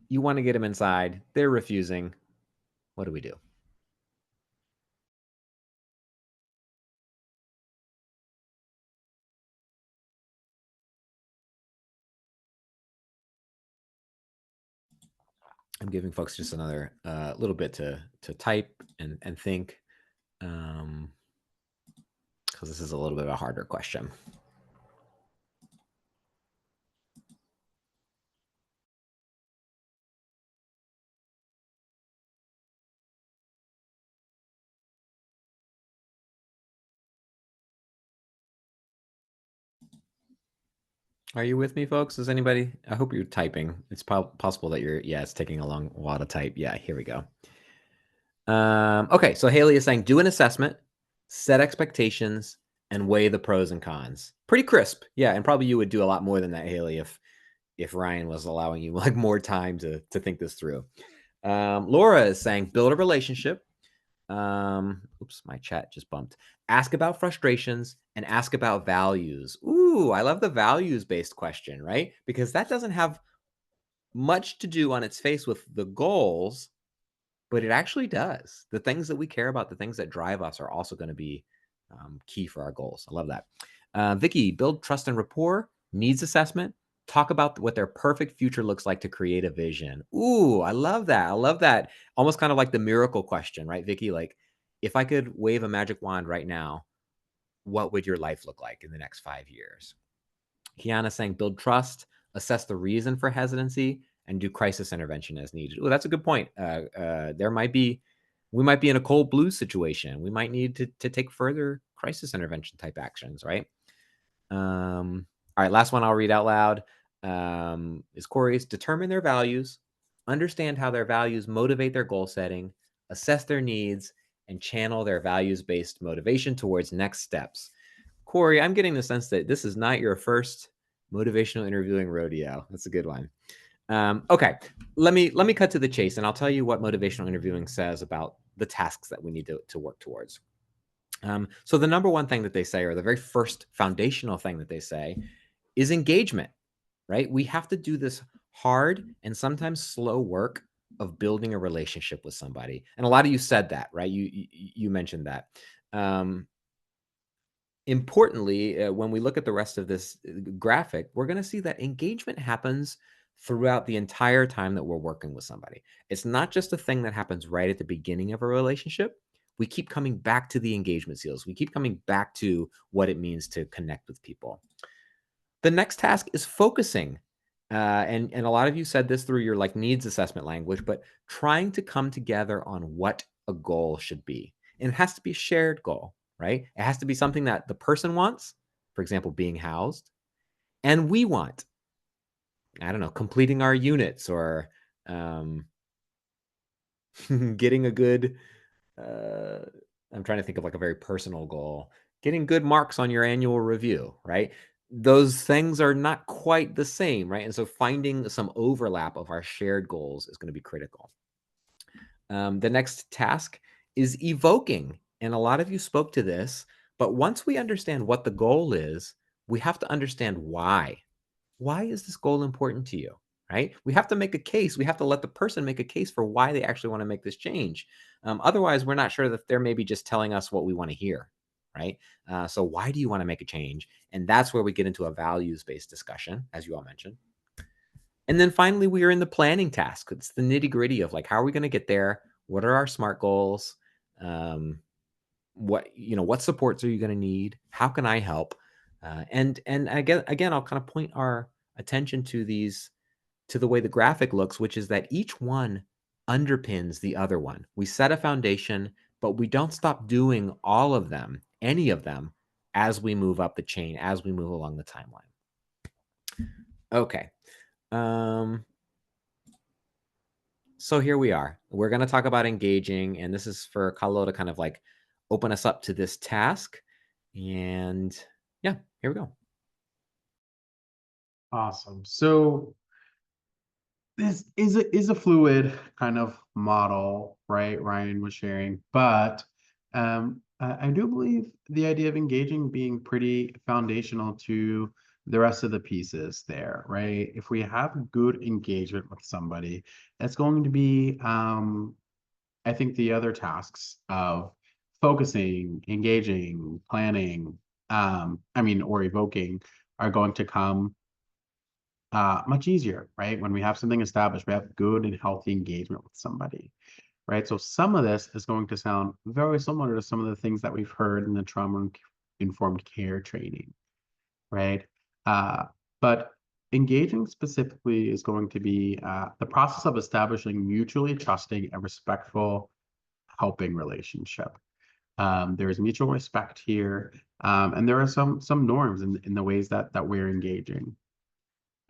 Speaker 2: You want to get them inside. They're refusing. What do we do? I'm giving folks just another little bit to type and think, because this is a little bit of a harder question. Are you with me, folks? Is anybody? I hope you're typing. It's possible that you're. Yeah, it's taking a long while to type. Yeah, here we go. Okay, so Haley is saying do an assessment, set expectations, and weigh the pros and cons. Pretty crisp. Yeah, and probably you would do a lot more than that, Haley, if Ryan was allowing you like more time to think this through. Laura is saying build a relationship. Oops, my chat just bumped. Ask about frustrations and ask about values. Ooh, I love the values-based question, right? Because that doesn't have much to do on its face with the goals, but it actually does. The things that we care about, the things that drive us are also going to be key for our goals. I love that. Vicky, build trust and rapport, needs assessment, talk about what their perfect future looks like to create a vision. Ooh, I love that. I love that. Almost kind of like the miracle question, right, Vicky? Like, if I could wave a magic wand right now, what would your life look like in the next 5 years? Kiana saying build trust, assess the reason for hesitancy, and do crisis intervention as needed. Oh, that's a good point. We might be in a cold blue situation. We might need to take further crisis intervention type actions, right? All right, last one I'll read out loud is Corey's. Determine their values, understand how their values motivate their goal setting, assess their needs, and channel their values-based motivation towards next steps. Corey, I'm getting the sense that this is not your first motivational interviewing rodeo. That's a good one. Okay, let me cut to the chase, and I'll tell you what motivational interviewing says about the tasks that we need to work towards. So the number one thing that they say, or the very first foundational thing that they say, is engagement, right? We have to do this hard and sometimes slow work of building a relationship with somebody. And a lot of you said that, right? You mentioned that. Importantly, when we look at the rest of this graphic, we're going to see that engagement happens throughout the entire time that we're working with somebody. It's not just a thing that happens right at the beginning of a relationship. We keep coming back to the engagement seals. We keep coming back to what it means to connect with people. The next task is focusing. And a lot of you said this through your like needs assessment language, but trying to come together on what a goal should be. And it has to be a shared goal, right? It has to be something that the person wants, for example, being housed, and we want. I don't know, completing our units or getting a good, I'm trying to think of like a very personal goal, getting good marks on your annual review, right? Those things are not quite the same, right? And so finding some overlap of our shared goals is going to be critical. The next task is evoking. And a lot of you spoke to this, but once we understand what the goal is, we have to understand why. Why is this goal important to you? Right? We have to make a case. We have to let the person make a case for why they actually want to make this change. Otherwise, we're not sure that they're maybe just telling us what we want to hear. Right? So why do you want to make a change? And that's where we get into a values-based discussion, as you all mentioned. And then finally, we are in the planning task. It's the nitty-gritty of like, how are we going to get there? What are our SMART goals? What supports are you going to need? How can I help? And again, I'll kind of point our attention to the way the graphic looks, which is that each one underpins the other one. We set a foundation, but we don't stop doing all of them, any of them, as we move up the chain, as we move along the timeline. Okay. So here we are. We're going to talk about engaging, and this is for Khalil to kind of like open us up to this task. And yeah, here we go.
Speaker 3: Awesome. So this is a fluid kind of model, right? Ryan was sharing, but I do believe the idea of engaging being pretty foundational to the rest of the pieces there, right? If we have good engagement with somebody, it's going to be, I think, the other tasks of focusing, engaging, planning, or evoking are going to come much easier, right? When we have something established, we have good and healthy engagement with somebody, right? So some of this is going to sound very similar to some of the things that we've heard in the trauma-informed care training, right? But engaging specifically is going to be the process of establishing mutually trusting and respectful helping relationship. There is mutual respect here, and there are some norms in the ways that we're engaging.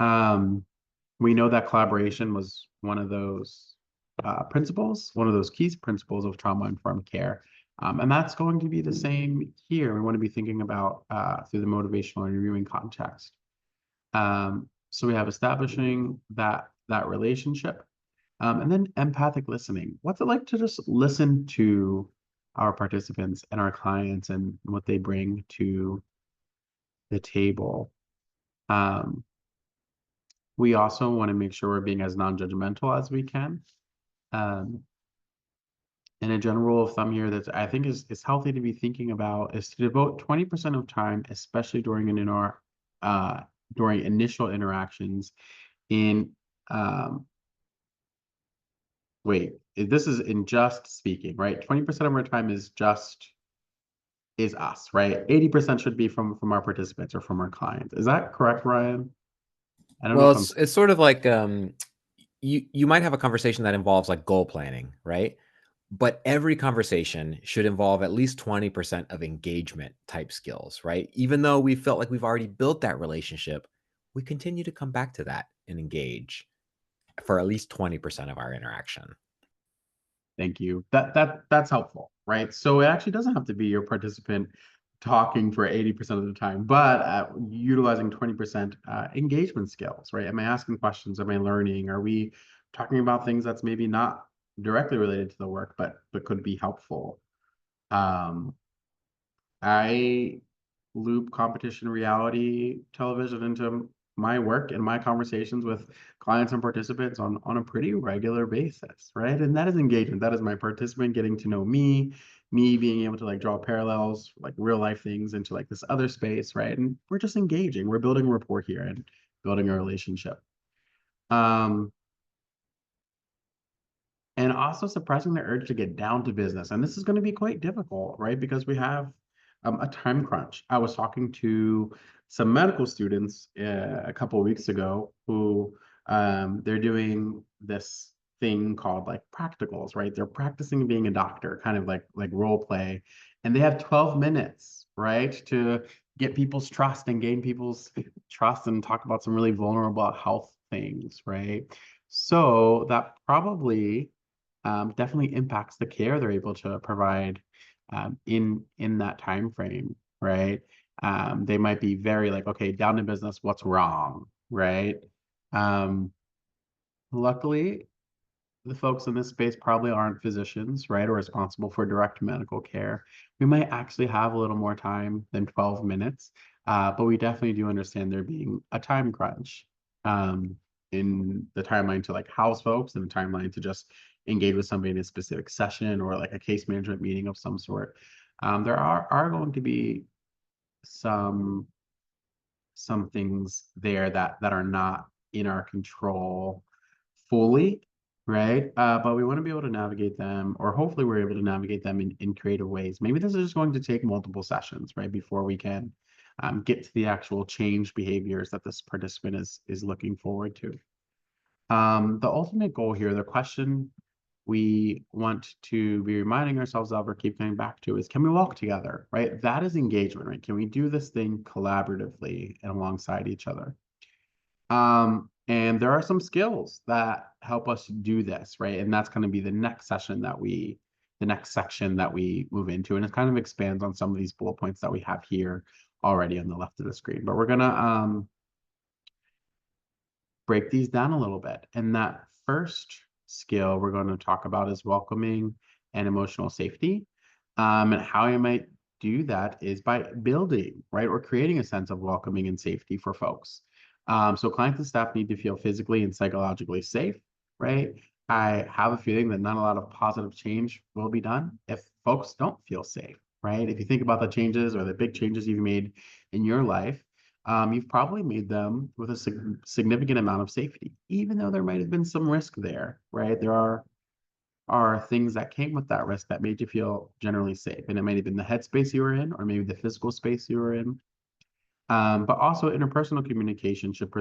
Speaker 3: We know that collaboration was one of those principles, one of those key principles of trauma-informed care. And that's going to be the same here. We want to be thinking about through the motivational interviewing context. So we have establishing that relationship, and then empathic listening. What's it like to just listen to our participants and our clients and what they bring to the table? We also want to make sure we're being as non-judgmental as we can. Um, and a general rule of thumb here that I think is healthy to be thinking about is to devote 20% of time, especially during during initial interactions in this is in just speaking, right? 20% of our time is us, right? 80% should be from our participants or from our clients. Is that correct, Ryan? I don't know
Speaker 2: Well,
Speaker 3: if I'm
Speaker 2: it's sort of like you might have a conversation that involves like goal planning, right? But every conversation should involve at least 20% of engagement type skills, right? Even though we felt like we've already built that relationship, we continue to come back to that and engage for at least 20% of our interaction.
Speaker 3: Thank you. That's helpful, right? So it actually doesn't have to be your participant talking for 80% of the time, but utilizing 20% engagement skills, right? Am I asking questions? Am I learning? Are we talking about things that's maybe not directly related to the work, but could be helpful? I loop competition reality television into my work and my conversations with clients and participants on a pretty regular basis, right? And that is engagement. That is my participant getting to know me being able to like draw parallels, like real life things into like this other space, right? And we're just engaging. We're building rapport here and building a relationship. And also suppressing the urge to get down to business. And this is going to be quite difficult, right? Because we have a time crunch. I was talking to some medical students a couple of weeks ago who they're doing this thing called like practicals, right? They're practicing being a doctor, kind of like role play. And they have 12 minutes, right, to get people's trust and gain people's trust and talk about some really vulnerable health things, right? So that probably definitely impacts the care they're able to provide in that time frame, right? They might be very like, okay, down to business, what's wrong, right? Luckily, the folks in this space probably aren't physicians, right, or responsible for direct medical care. We might actually have a little more time than 12 minutes, but we definitely do understand there being a time crunch in the timeline to like house folks and the timeline to just engage with somebody in a specific session or like a case management meeting of some sort. There are going to be some things there that are not in our control fully, right? But we want to be able to navigate them, or hopefully we're able to navigate them in creative ways. Maybe this is just going to take multiple sessions, right, before we can get to the actual change behaviors that this participant is looking forward to. The ultimate goal here, the question we want to be reminding ourselves of or keep coming back to is, can we walk together, right? That is engagement, right? Can we do this thing collaboratively and alongside each other? And there are some skills that help us do this, right? And that's going to be the next section the next section that we move into. And it kind of expands on some of these bullet points that we have here already on the left of the screen. But we're gonna break these down a little bit. And that first skill we're going to talk about is welcoming and emotional safety. And how you might do that is by building, right, or creating a sense of welcoming and safety for folks. So clients and staff need to feel physically and psychologically safe, right? I have a feeling that not a lot of positive change will be done if folks don't feel safe, right? If you think about the changes or the big changes you've made in your life, you've probably made them with a significant amount of safety, even though there might have been some risk there, right? There are things that came with that risk that made you feel generally safe. And it might have been the headspace you were in, or maybe the physical space you were in. But also interpersonal communication should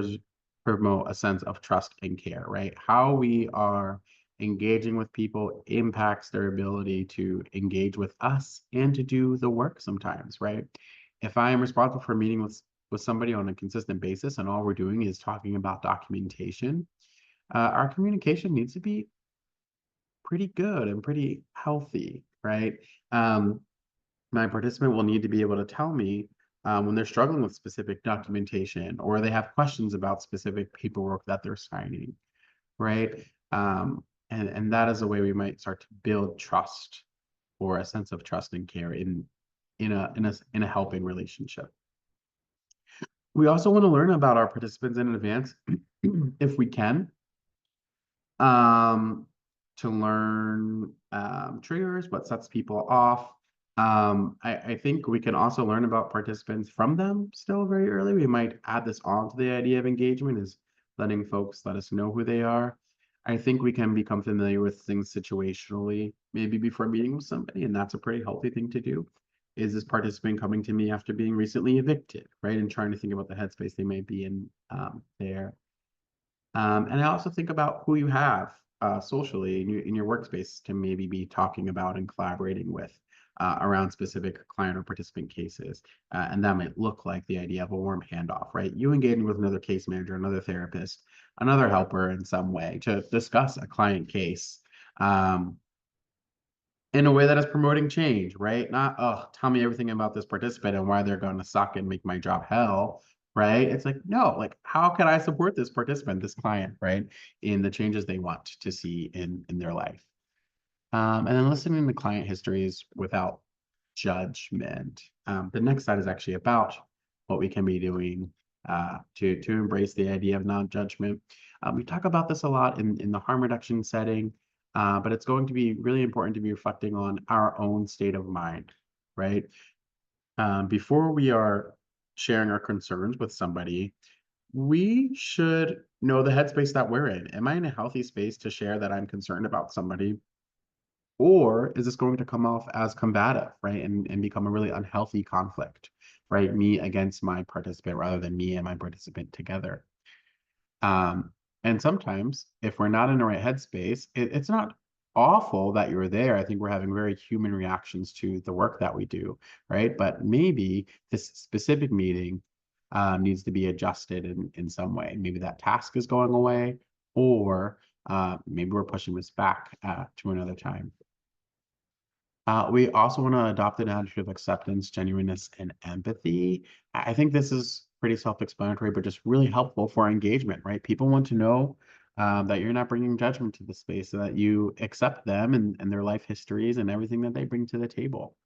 Speaker 3: promote a sense of trust and care, right? How we are engaging with people impacts their ability to engage with us and to do the work sometimes, right? If I am responsible for meeting with somebody on a consistent basis and all we're doing is talking about documentation, our communication needs to be pretty good and pretty healthy, right? My participant will need to be able to tell me when they're struggling with specific documentation or they have questions about specific paperwork that they're signing, right? And that is a way we might start to build trust or a sense of trust and care in a helping relationship. We also want to learn about our participants in advance if we can, um, to learn triggers, what sets people off. I think we can also learn about participants from them still very early. We might add this on to the idea of engagement, is letting folks let us know who they are. I think we can become familiar with things situationally, maybe before meeting with somebody, and that's a pretty healthy thing to do. Is this participant coming to me after being recently evicted, right? And trying to think about the headspace they may be in there. And I also think about who you have socially in your workspace to maybe be talking about and collaborating with around specific client or participant cases. And that might look like the idea of a warm handoff, right? You engaging with another case manager, another therapist, another helper in some way to discuss a client case. In a way that is promoting change, right? Not, oh, tell me everything about this participant and why they're going to suck and make my job hell, right? It's like, no, like, how can I support this participant, this client, right, in the changes they want to see in their life? And then listening to client histories without judgment. The next slide is actually about what we can be doing to embrace the idea of non-judgment. We talk about this a lot in the harm reduction setting, but it's going to be really important to be reflecting on our own state of mind, right? Before we are sharing our concerns with somebody, we should know the headspace that we're in. Am I in a healthy space to share that I'm concerned about somebody? Or is this going to come off as combative, right? And become a really unhealthy conflict, right? Me against my participant rather than me and my participant together. And sometimes if we're not in the right headspace, it's not awful that you're there. I think we're having very human reactions to the work that we do, right? But maybe this specific meeting needs to be adjusted in some way. Maybe that task is going away, or maybe we're pushing this back to another time. We also want to adopt an attitude of acceptance, genuineness, and empathy. I think this is pretty self-explanatory, but just really helpful for engagement, right? People want to know that you're not bringing judgment to the space, so that you accept them and their life histories and everything that they bring to the table.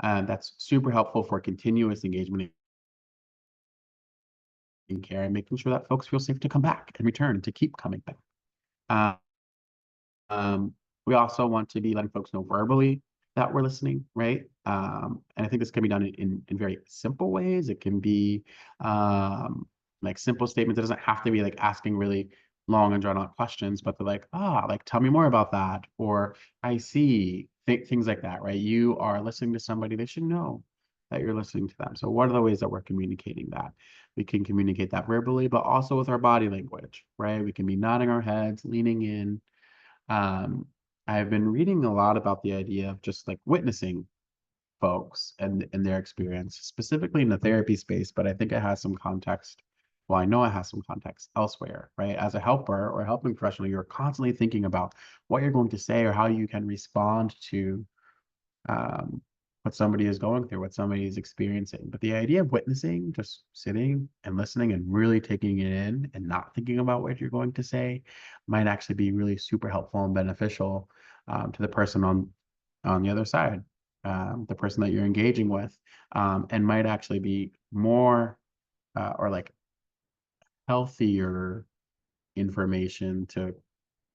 Speaker 3: That's super helpful for continuous engagement and care, and making sure that folks feel safe to come back and return, to keep coming back. Uh, we also want to be letting folks know verbally that we're listening, right? And I think this can be done in very simple ways. It can be like simple statements. It doesn't have to be like asking really long and drawn out questions, but they're like, like, tell me more about that. Or I see, things like that, right? You are listening to somebody, they should know that you're listening to them. So what are the ways that we're communicating that? We can communicate that verbally, but also with our body language, right? We can be nodding our heads, leaning in. I've been reading a lot about the idea of just like witnessing folks and their experience, specifically in the therapy space, but I think it has some context Well, I know I have some context elsewhere, right? As a helper or a helping professional, you're constantly thinking about what you're going to say or how you can respond to um, what somebody is going through, what somebody is experiencing. But the idea of witnessing, just sitting and listening and really taking it in and not thinking about what you're going to say, might actually be really super helpful and beneficial to the person on the other side, the person that you're engaging with, and might actually be more or like healthier information to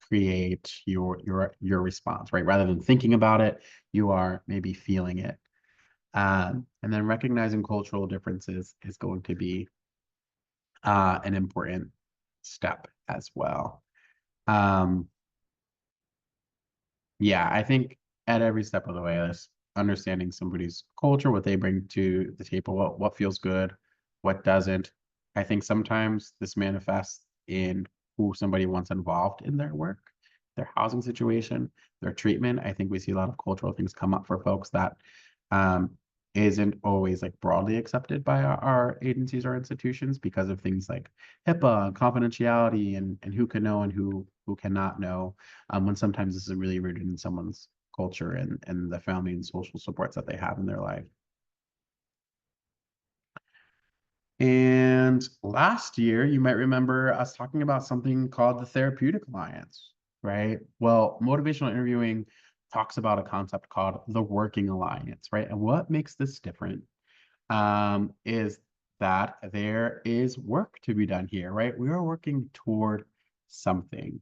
Speaker 3: create your response, right? Rather than thinking about it, you are maybe feeling it. And then recognizing cultural differences is going to be an important step as well. Um, yeah, I think at every step of the way, this understanding somebody's culture, what they bring to the table, what feels good, what doesn't. I think sometimes this manifests in who somebody wants involved in their work, their housing situation, their treatment. I think we see a lot of cultural things come up for folks that um, isn't always like broadly accepted by our agencies or institutions because of things like HIPAA and confidentiality and who can know and who cannot know, when sometimes this is really rooted in someone's culture and the family and social supports that they have in their life. And last year, you might remember us talking about something called the Therapeutic Alliance, right? Well, motivational interviewing talks about a concept called the Working Alliance, right? And what makes this different is that there is work to be done here, right? We are working toward something.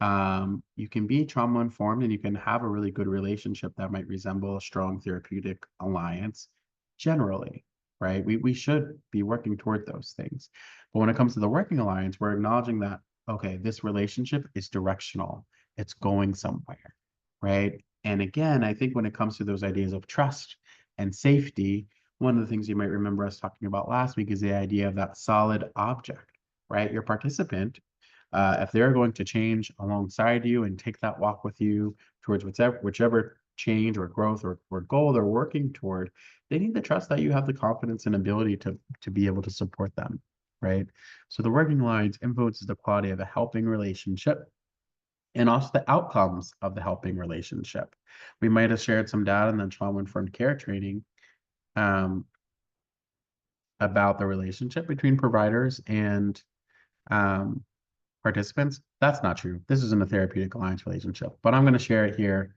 Speaker 3: You can be trauma informed and you can have a really good relationship that might resemble a strong therapeutic alliance generally, right? We should be working toward those things. But when it comes to the working alliance, we're acknowledging that, okay, this relationship is directional, it's going somewhere, right? And again, I think when it comes to those ideas of trust and safety, one of the things you might remember us talking about last week is the idea of that solid object, right? Your participant, if they're going to change alongside you and take that walk with you towards whichever change or growth or goal they're working toward, they need to trust that you have the confidence and ability to be able to support them, right? So the working alliance influences the quality of a helping relationship and also the outcomes of the helping relationship. We might have shared some data in the trauma-informed care training um, about the relationship between providers and um, participants. That's not true. This isn't a therapeutic alliance relationship, but I'm going to share it here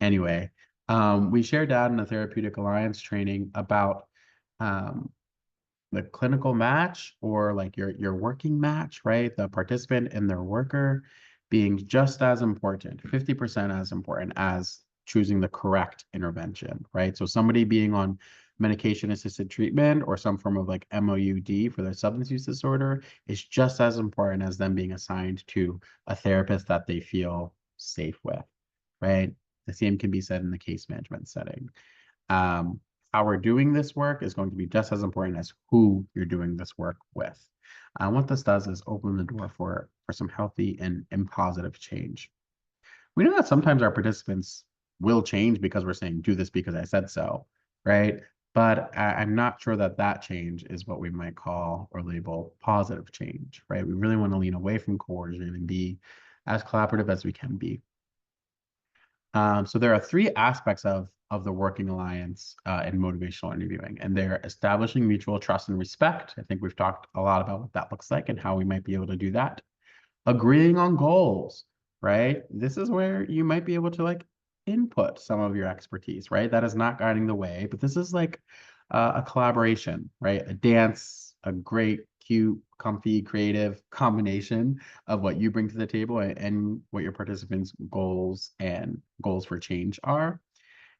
Speaker 3: anyway. We shared data in the therapeutic alliance training about um, the clinical match or like your working match, right? The participant and their worker being just as important, 50% as important as choosing the correct intervention, right? So somebody being on medication assisted treatment or some form of like MOUD for their substance use disorder is just as important as them being assigned to a therapist that they feel safe with, right? The same can be said in the case management setting. Um, how we're doing this work is going to be just as important as who you're doing this work with. What this does is open the door for some healthy and positive change. We know that sometimes our participants will change because we're saying, do this because I said so, right? But I'm not sure that that change is what we might call or label positive change, right? We really want to lean away from coercion and be as collaborative as we can be. So there are three aspects of the working alliance in motivational interviewing, and they're establishing mutual trust and respect. I think we've talked a lot about what that looks like and how we might be able to do that. Agreeing on goals, right? This is where you might be able to like input some of your expertise, right? That is not guiding the way, but this is like a collaboration, right? A dance, a great, cute, comfy, creative combination of what you bring to the table and what your participants' goals and goals for change are.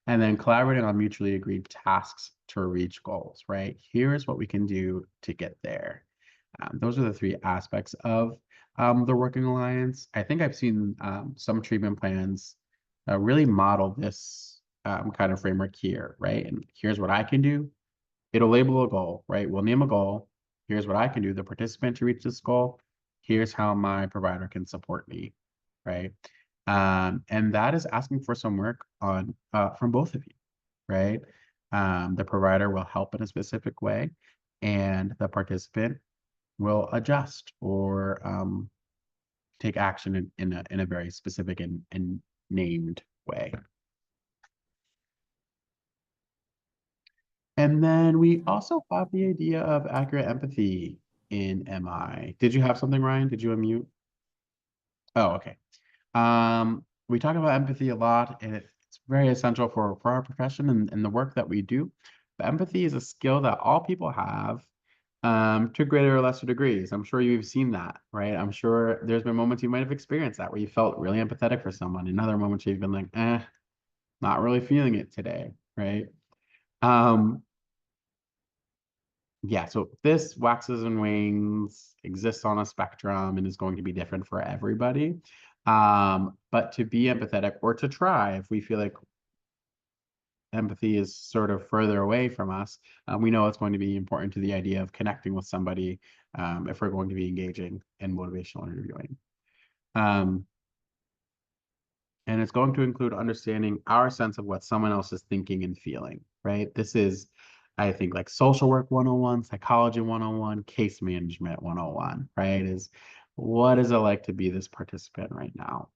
Speaker 3: And then collaborating on mutually agreed tasks to reach goals, right? Here's what we can do to get there. Those are the three aspects of the working alliance. I think I've seen some treatment plans really model this kind of framework here, right? And here's what I can do. It'll label a goal, right? We'll name a goal. Here's what I can do, the participant to reach this goal. Here's how my provider can support me, right? And that is asking for some work on from both of you, right? The provider will help in a specific way, and the participant will adjust or take action in a very specific and named way. And then we also have the idea of accurate empathy in MI. Did you have something, Ryan? Did you unmute? Oh, okay. We talk about empathy a lot, and it's very essential for our profession and the work that we do. But empathy is a skill that all people have to greater or lesser degrees. I'm sure you've seen that, right? I'm sure there's been moments you might have experienced that where you felt really empathetic for someone. In other moments you've been like, not really feeling it today, right? Um, yeah, so this waxes and wanes, exists on a spectrum, and is going to be different for everybody. But to be empathetic or to try, if we feel like empathy is sort of further away from us, we know it's going to be important to the idea of connecting with somebody if we're going to be engaging in motivational interviewing. And it's going to include understanding our sense of what someone else is thinking and feeling, right? This is, I think, like social work 101, psychology 101, case management 101, right? Is what is it like to be this participant right now?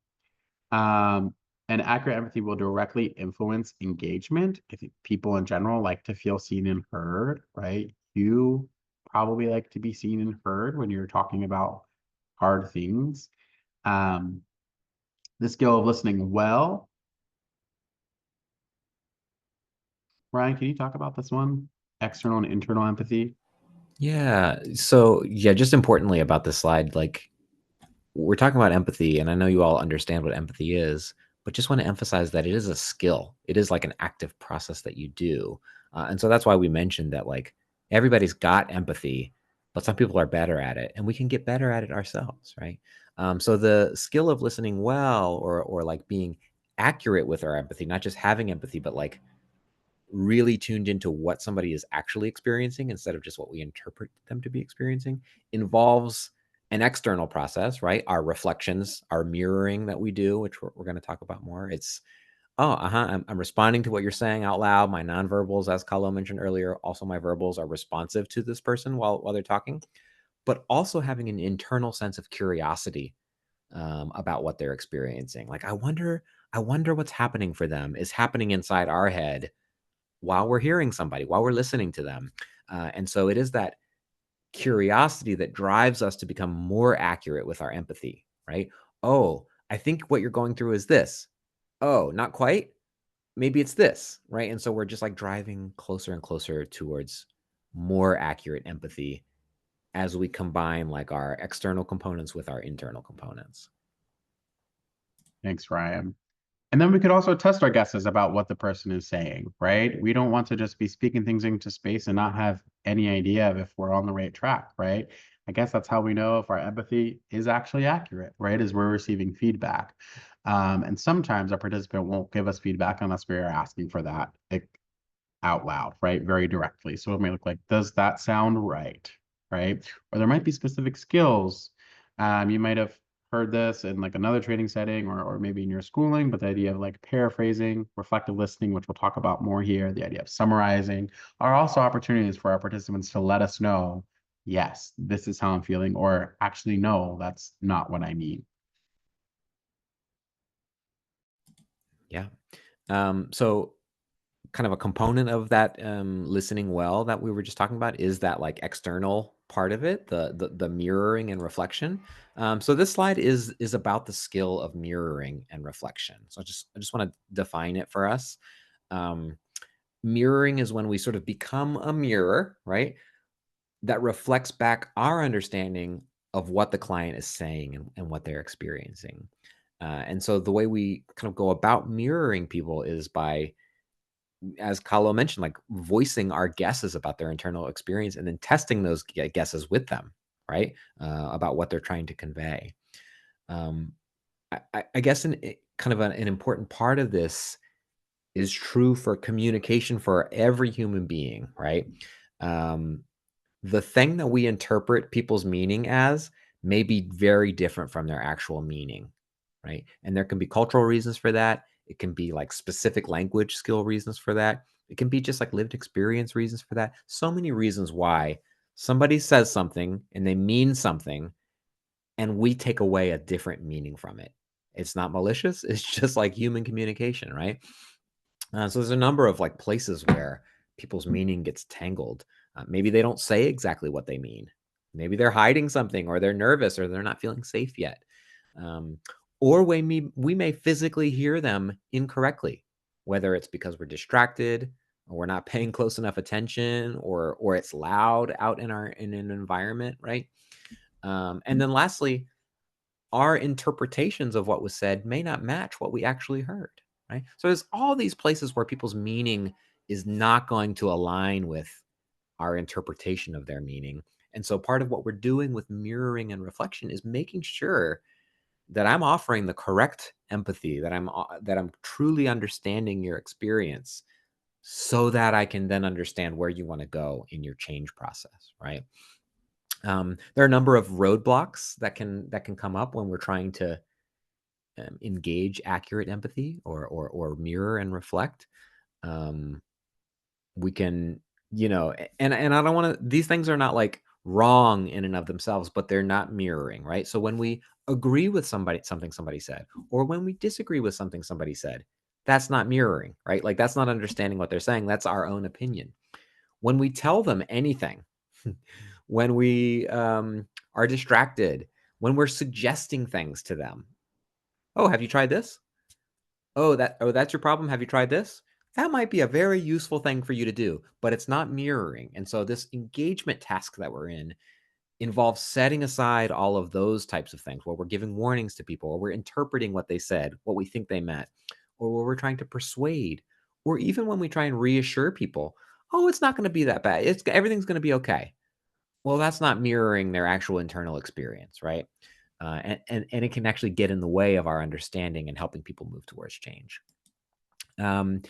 Speaker 3: And accurate empathy will directly influence engagement. I think people in general like to feel seen and heard, right? You probably like to be seen and heard when you're talking about hard things. Um, the skill of listening well. Ryan, can you talk about this one? External and internal empathy.
Speaker 2: Yeah. So yeah, just importantly about this slide, like we're talking about empathy, and I know you all understand what empathy is, but just want to emphasize that it is a skill. It is like an active process that you do. And so that's why we mentioned that like everybody's got empathy, but some people are better at it, and we can get better at it ourselves, right? So the skill of listening well, or like being accurate with our empathy, not just having empathy, but like really tuned into what somebody is actually experiencing instead of just what we interpret them to be experiencing, involves an external process, right? Our reflections, our mirroring that we do, which we're going to talk about more. It's, I'm responding to what you're saying out loud. My nonverbals, as Khalil mentioned earlier, also my verbals are responsive to this person while they're talking, but also having an internal sense of curiosity about what they're experiencing. Like, I wonder what's happening for them is happening inside our head while we're hearing somebody, while we're listening to them. And so it is that curiosity that drives us to become more accurate with our empathy, right? Oh, I think what you're going through is this. Oh, not quite. Maybe it's this, right? And so we're just like driving closer and closer towards more accurate empathy as we combine like our external components with our internal components.
Speaker 3: Thanks, Ryan. And then we could also test our guesses about what the person is saying, right? We don't want to just be speaking things into space and not have any idea of if we're on the right track, right? I guess that's how we know if our empathy is actually accurate, right? Is we're receiving feedback. And sometimes a participant won't give us feedback unless we are asking for that out loud, right? Very directly. So it may look like, does that sound right? Right? Or there might be specific skills. You might have heard this in like another training setting or maybe in your schooling, but the idea of like paraphrasing, reflective listening, which we'll talk about more here, the idea of summarizing, are also opportunities for our participants to let us know, yes, this is how I'm feeling, or actually, no, that's not what I mean.
Speaker 2: Yeah. So kind of a component of that listening well that we were just talking about is that like external part of it, the mirroring and reflection. So this slide is about the skill of mirroring and reflection. So I just want to define it for us. Um, Mirroring is when we sort of become a mirror, right? That reflects back our understanding of what the client is saying and what they're experiencing. And so the way we kind of go about mirroring people is by, as Kalo mentioned, like voicing our guesses about their internal experience and then testing those guesses with them, right? About what they're trying to convey. Um, I guess kind of an important part of this is true for communication for every human being, right? Um, the thing that we interpret people's meaning as may be very different from their actual meaning, right? And there can be cultural reasons for that. It can be like specific language skill reasons for that. It can be just like lived experience reasons for that. So many reasons why Somebody says something and they mean something, and we take away a different meaning from it. It's not malicious. It's just like human communication, right? So there's a number of like places where people's meaning gets tangled. Maybe they don't say exactly what they mean. Maybe they're hiding something, or they're nervous, or they're not feeling safe yet. Um, or we may physically hear them incorrectly, whether it's because we're distracted, or we're not paying close enough attention, or it's loud out in an environment, right? And then lastly, our interpretations of what was said may not match what we actually heard, right? So there's all these places where people's meaning is not going to align with our interpretation of their meaning. And so part of what we're doing with mirroring and reflection is making sure that I'm offering the correct empathy, that I'm truly understanding your experience, so that I can then understand where you want to go in your change process, right? There are a number of roadblocks that can come up when we're trying to engage accurate empathy, or mirror and reflect. Um, we can, and I don't want to. These things are not like wrong in and of themselves, but they're not mirroring, right? So when we agree with something somebody said, or when we disagree with something somebody said, that's not mirroring, right? Like that's not understanding what they're saying. That's our own opinion. When we tell them anything, when we are distracted, when we're suggesting things to them. Oh, have you tried this? That's your problem. Have you tried this? That might be a very useful thing for you to do, but it's not mirroring. And so this engagement task that we're in involves setting aside all of those types of things, where we're giving warnings to people, or we're interpreting what they said, what we think they meant, or where we're trying to persuade, or even when we try and reassure people, oh, it's not going to be that bad. Everything's going to be okay. Well, that's not mirroring their actual internal experience, right? And it can actually get in the way of our understanding and helping people move towards change. Um,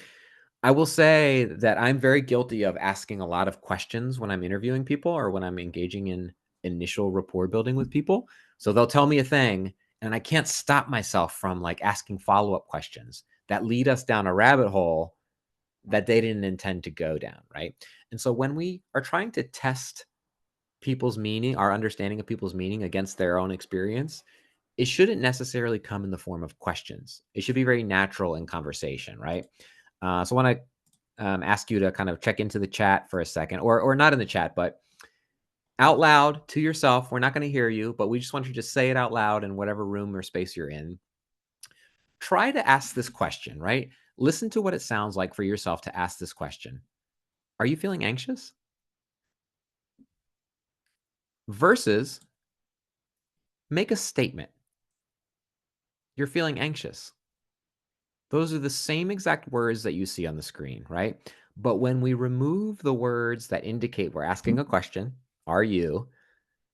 Speaker 2: I will say that I'm very guilty of asking a lot of questions when I'm interviewing people, or when I'm engaging in initial rapport building with people. So they'll tell me a thing, and I can't stop myself from like asking follow-up questions that lead us down a rabbit hole that they didn't intend to go down, right? And so when we are trying to test people's meaning, our understanding of people's meaning against their own experience, it shouldn't necessarily come in the form of questions. It should be very natural in conversation, right? So when I ask you to kind of check into the chat for a second, or not in the chat, but out loud to yourself. We're not going to hear you, but we just want you to say it out loud in whatever room or space you're in. Try to ask this question, right? Listen to what it sounds like for yourself to ask this question. Are you feeling anxious? Versus make a statement. You're feeling anxious. Those are the same exact words that you see on the screen, right? But when we remove the words that indicate we're asking a question, are you,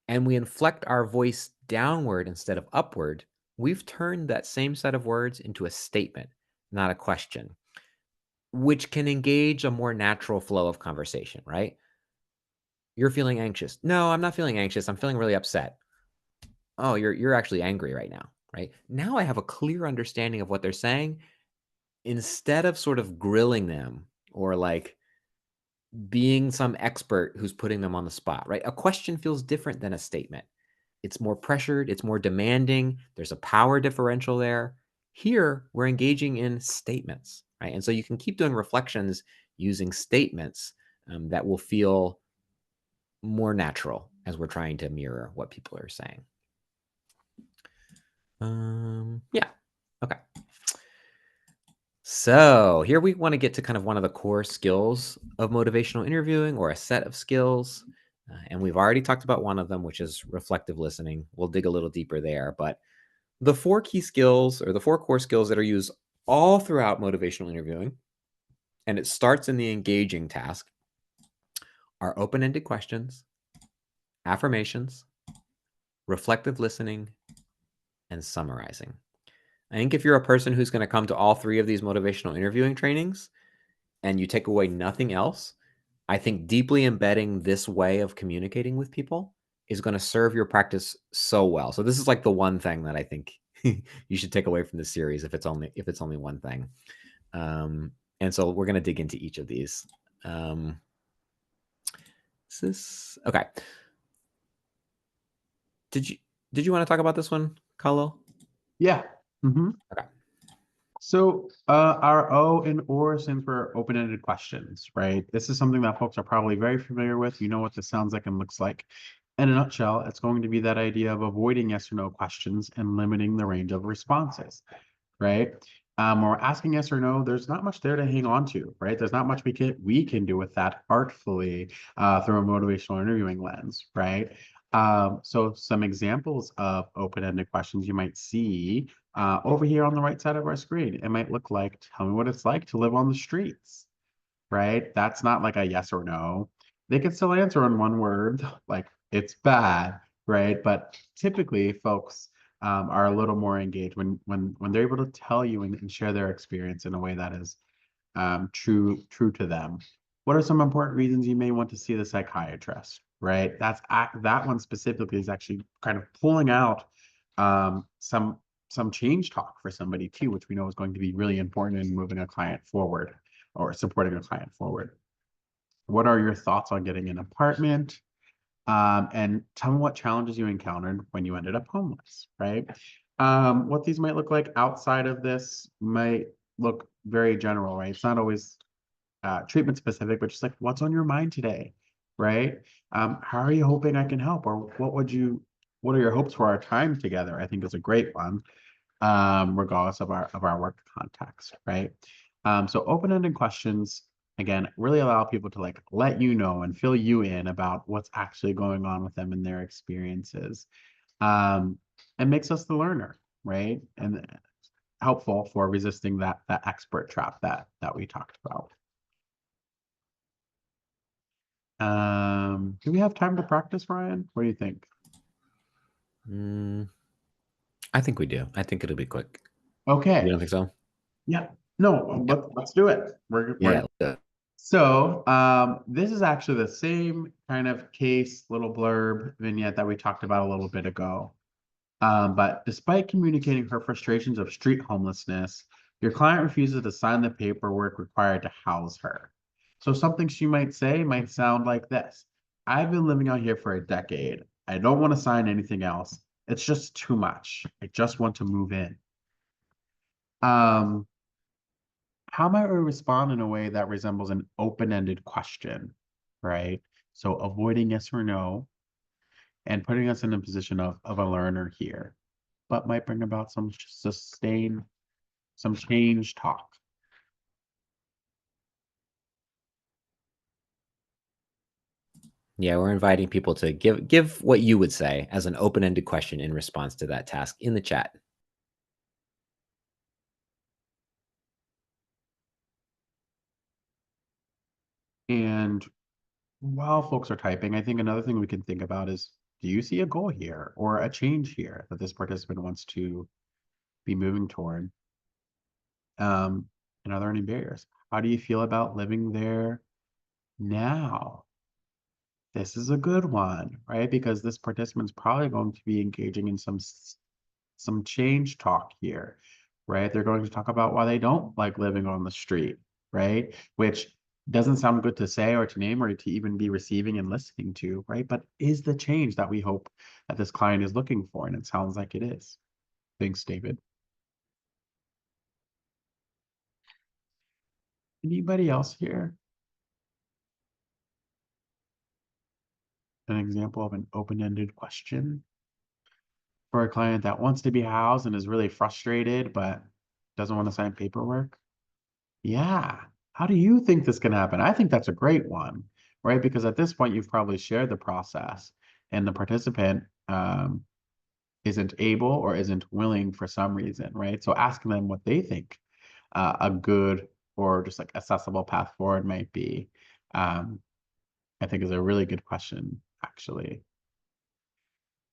Speaker 2: and we inflect our voice downward instead of upward, we've turned that same set of words into a statement, not a question, which can engage a more natural flow of conversation, right? You're feeling anxious. No, I'm not feeling anxious. I'm feeling really upset. Oh, you're actually angry right now, right? Now I have a clear understanding of what they're saying, instead of sort of grilling them, or like being some expert who's putting them on the spot, right? A question feels different than a statement. It's more pressured, it's more demanding, there's a power differential there. Here, we're engaging in statements, right? And so you can keep doing reflections using statements that will feel more natural as we're trying to mirror what people are saying. Yeah. Okay. So here we want to get to kind of one of the core skills of motivational interviewing, or a set of skills. And we've already talked about one of them, which is reflective listening. We'll dig a little deeper there. But the four key skills, or the four core skills that are used all throughout motivational interviewing, and it starts in the engaging task, are open-ended questions, affirmations, reflective listening, and summarizing. I think if you're a person who's going to come to all three of these motivational interviewing trainings and you take away nothing else, I think deeply embedding this way of communicating with people is going to serve your practice so well. So this is like the one thing that I think you should take away from this series, if it's only one thing. And so we're going to dig into each of these. Is this okay? Did you want to talk about this one, Khalil?
Speaker 3: Yeah.
Speaker 2: Okay.
Speaker 3: So our O and OR stands for open-ended questions, right? This is something that folks are probably very familiar with. You know what this sounds like and looks like. In a nutshell, it's going to be that idea of avoiding yes or no questions and limiting the range of responses, right? When we're asking yes or no, there's not much there to hang on to, right? There's not much we can do with that artfully through a motivational interviewing lens, right? So some examples of open-ended questions you might see over here on the right side of our screen. It might look like, tell me what it's like to live on the streets, right? That's not like a yes or no. They can still answer in one word, like it's bad, right? But typically, folks are a little more engaged when they're able to tell you and share their experience in a way that is true to them. What are some important reasons you may want to see the psychiatrist, right? That one specifically is actually kind of pulling out some change talk for somebody too, which we know is going to be really important in moving a client forward or supporting a client forward. What are your thoughts on getting an apartment? And tell me what challenges you encountered when you ended up homeless, right? What these might look like outside of this might look very general, right? It's not always treatment specific, but just like what's on your mind today, right? How are you hoping I can help? Or what are your hopes for our time together? I think is a great one, regardless of our work context, right? So open-ended questions, again, really allow people to like let you know and fill you in about what's actually going on with them and their experiences. It makes us the learner, right? And helpful for resisting that expert trap that we talked about. Do we have time to practice, Ryan? What do you think?
Speaker 2: I think we do. I think it'll be quick.
Speaker 3: Okay.
Speaker 2: You don't think so?
Speaker 3: Yeah. No, let's do it.
Speaker 2: Yeah. Let's
Speaker 3: So this is actually the same kind of case, little blurb vignette that we talked about a little bit ago. But despite communicating her frustrations of street homelessness, your client refuses to sign the paperwork required to house her. So something she might say might sound like this. I've been living out here for a decade. I don't want to sign anything else. It's just too much. I just want to move in. Um, how might we respond in a way that resembles an open-ended question, right? So avoiding yes or no and putting us in a position of a learner here, but might bring about some change talk.
Speaker 2: Yeah, we're inviting people to give what you would say as an open-ended question in response to that task in the chat.
Speaker 3: And while folks are typing, I think another thing we can think about is, do you see a goal here or a change here that this participant wants to be moving toward? And are there any barriers? How do you feel about living there now? This is a good one, right? Because this participant's probably going to be engaging in some change talk here, right? They're going to talk about why they don't like living on the street, right? Which doesn't sound good to say or to name or to even be receiving and listening to, right? But is the change that we hope that this client is looking for, and it sounds like it is. Thanks, David. Anybody else here? An example of an open-ended question for a client that wants to be housed and is really frustrated but doesn't want to sign paperwork? Yeah. How do you think this can happen? I think that's a great one, right? Because at this point, you've probably shared the process and the participant isn't able or isn't willing for some reason, right? So asking them what they think a good or just like accessible path forward might be, um, I think is a really good question, actually.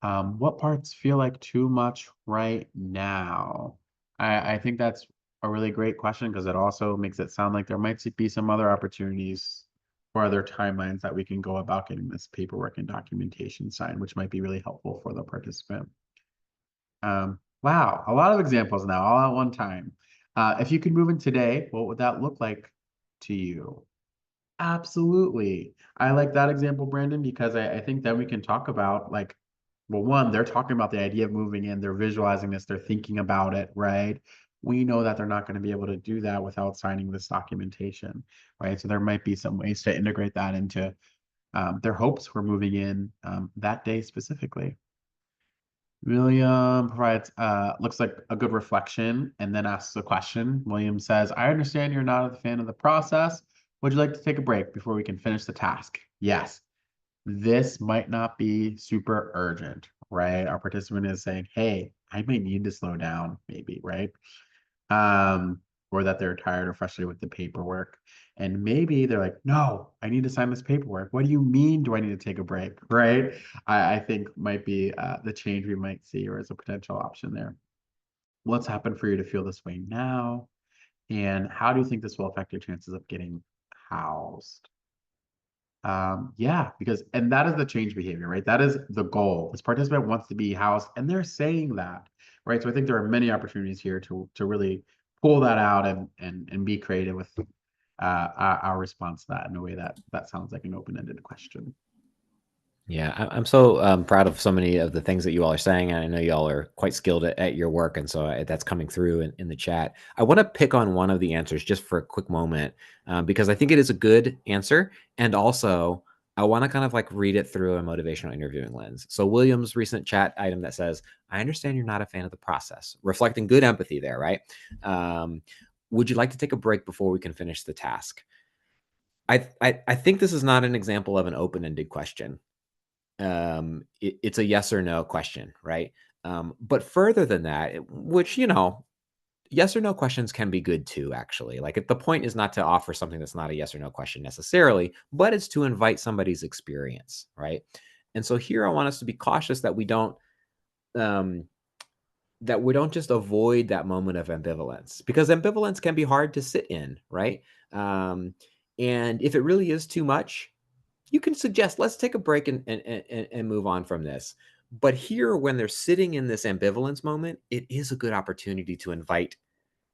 Speaker 3: What parts feel like too much right now? I think that's a really great question because it also makes it sound like there might be some other opportunities or other timelines that we can go about getting this paperwork and documentation signed, which might be really helpful for the participant. Wow, a lot of examples now, all at one time. If you could move in today, what would that look like to you? Absolutely. I like that example, Brandon, because I think then we can talk about like, well, one, they're talking about the idea of moving in, they're visualizing this, they're thinking about it, right? We know that they're not going to be able to do that without signing this documentation, right? So there might be some ways to integrate that into their hopes for moving in that day specifically. William provides looks like a good reflection and then asks a question. William says, I understand you're not a fan of the process. Would you like to take a break before we can finish the task? Yes. This might not be super urgent, right? Our participant is saying, hey, I might need to slow down, maybe, right? Or that they're tired or frustrated with the paperwork. And maybe they're like, no, I need to sign this paperwork. What do you mean, do I need to take a break? Right? I think might be the change we might see or as a potential option there. What's happened for you to feel this way now? And how do you think this will affect your chances of getting housed? Yeah, because and that is the change behavior, right? That is the goal. This participant wants to be housed, and they're saying that, right? So I think there are many opportunities here to really pull that out and be creative with our response to that in a way that sounds like an open-ended question.
Speaker 2: Yeah, I'm so proud of so many of the things that you all are saying. And I know you all are quite skilled at your work. And so that's coming through in the chat. I want to pick on one of the answers just for a quick moment because I think it is a good answer. And also, I want to kind of like read it through a motivational interviewing lens. So, William's recent chat item that says, I understand you're not a fan of the process, reflecting good empathy there, right? Would you like to take a break before we can finish the task? I think this is not an example of an open-ended question. It's a yes or no question, right? But further than that, which, yes or no questions can be good too, actually. Like, if the point is not to offer something that's not a yes or no question necessarily, but it's to invite somebody's experience, right? And so here I want us to be cautious um, that we don't just avoid that moment of ambivalence, because ambivalence can be hard to sit in, right? Um, and if it really is too much, you can suggest, let's take a break and move on from this. But here, when they're sitting in this ambivalence moment, it is a good opportunity to invite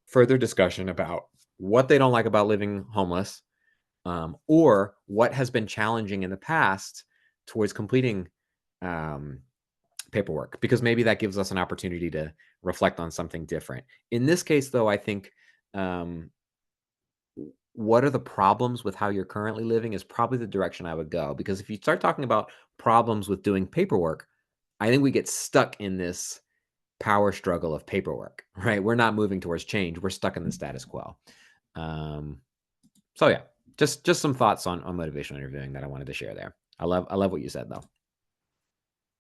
Speaker 2: further discussion about what they don't like about living homeless, or what has been challenging in the past towards completing um, paperwork, because maybe that gives us an opportunity to reflect on something different. In this case, though, I think um, what are the problems with how you're currently living is probably the direction I would go. Because if you start talking about problems with doing paperwork, I think we get stuck in this power struggle of paperwork, right? We're not moving towards change. We're stuck in the status quo. Um, so yeah, just some thoughts on motivational interviewing that I wanted to share there. I love what you said though.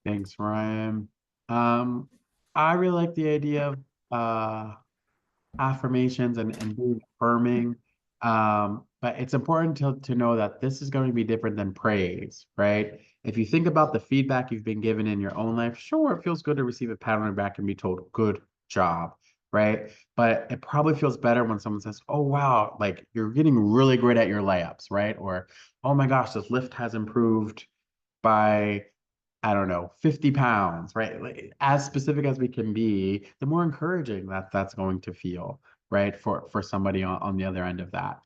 Speaker 3: Thanks, Ryan. I really like the idea of affirmations and being affirming. But it's important to know that this is going to be different than praise, right? If you think about the feedback you've been given in your own life, sure, it feels good to receive a pat on the back and be told, good job, right? But it probably feels better when someone says, oh, wow, like you're getting really great at your layups, right? Or, oh my gosh, this lift has improved by I don't know, 50 pounds, right? Like, as specific as we can be, the more encouraging that that's going to feel, right? For somebody on the other end of that.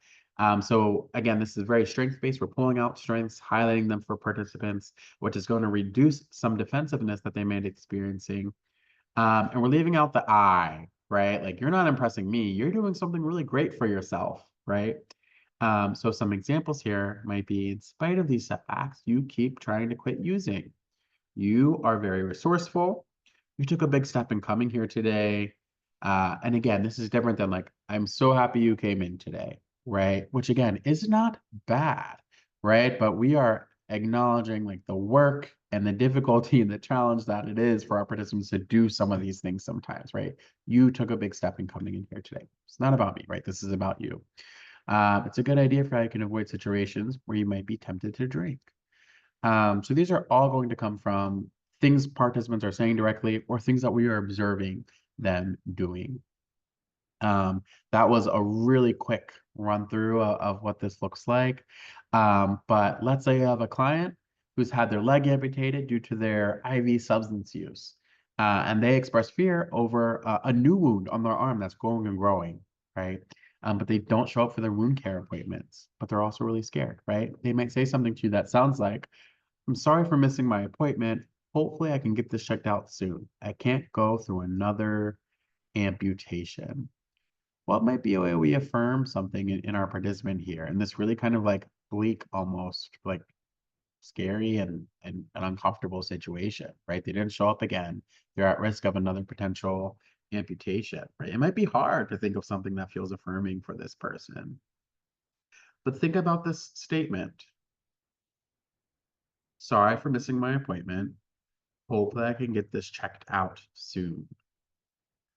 Speaker 3: So again, this is very strength-based. We're pulling out strengths, highlighting them for participants, which is going to reduce some defensiveness that they may be experiencing. And we're leaving out the I, right? Like you're not impressing me. You're doing something really great for yourself, right? So some examples here might be, in spite of these setbacks, you keep trying to quit using. You are very resourceful. You took a big step in coming here today. And again, this is different than like, I'm so happy you came in today, right? Which again is not bad, right? But we are acknowledging like the work and the difficulty and the challenge that it is for our participants to do some of these things sometimes, right? You took a big step in coming in here today. It's not about me, right? This is about you. It's a good idea for how you can avoid situations where you might be tempted to drink. So these are all going to come from things participants are saying directly or things that we are observing them doing. That was a really quick run through of what this looks like. But let's say you have a client who's had their leg amputated due to their IV substance use. And they express fear over a new wound on their arm that's growing and growing, right? but they don't show up for their wound care appointments, but they're also really scared, right? They might say something to you that sounds like, I'm sorry for missing my appointment. Hopefully I can get this checked out soon. I can't go through another amputation. What might be a way we affirm something in our participant here? And this really kind of like bleak, almost like scary and an uncomfortable situation, right? They didn't show up again. They're at risk of another potential amputation, right? It might be hard to think of something that feels affirming for this person. But think about this statement. Sorry for missing my appointment. Hopefully I can get this checked out soon.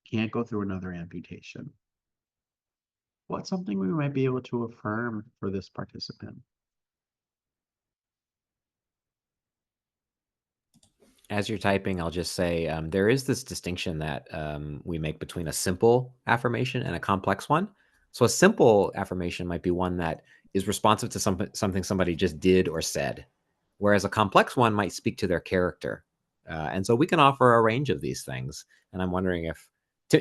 Speaker 3: Can't go through another amputation. What's something we might be able to affirm for this participant?
Speaker 2: As you're typing, I'll just say there is this distinction that we make between a simple affirmation and a complex one. So a simple affirmation might be one that is responsive to something somebody just did or said, whereas a complex one might speak to their character. And so we can offer a range of these things. And I'm wondering if,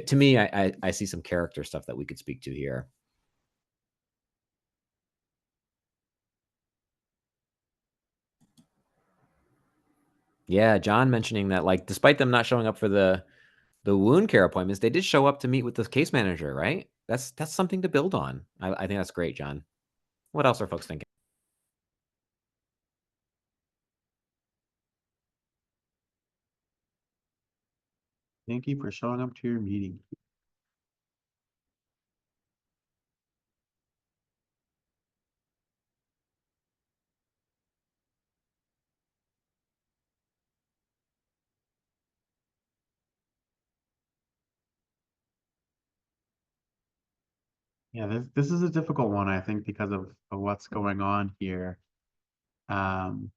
Speaker 2: to me, I see some character stuff that we could speak to here. Yeah, John mentioning that, like, despite them not showing up for the wound care appointments, they did show up to meet with the case manager, right? That's something to build on. I think that's great, John. What else are folks thinking?
Speaker 3: Thank you for showing up to your meeting. Yeah, this is a difficult one, I think, because of what's going on here. Um,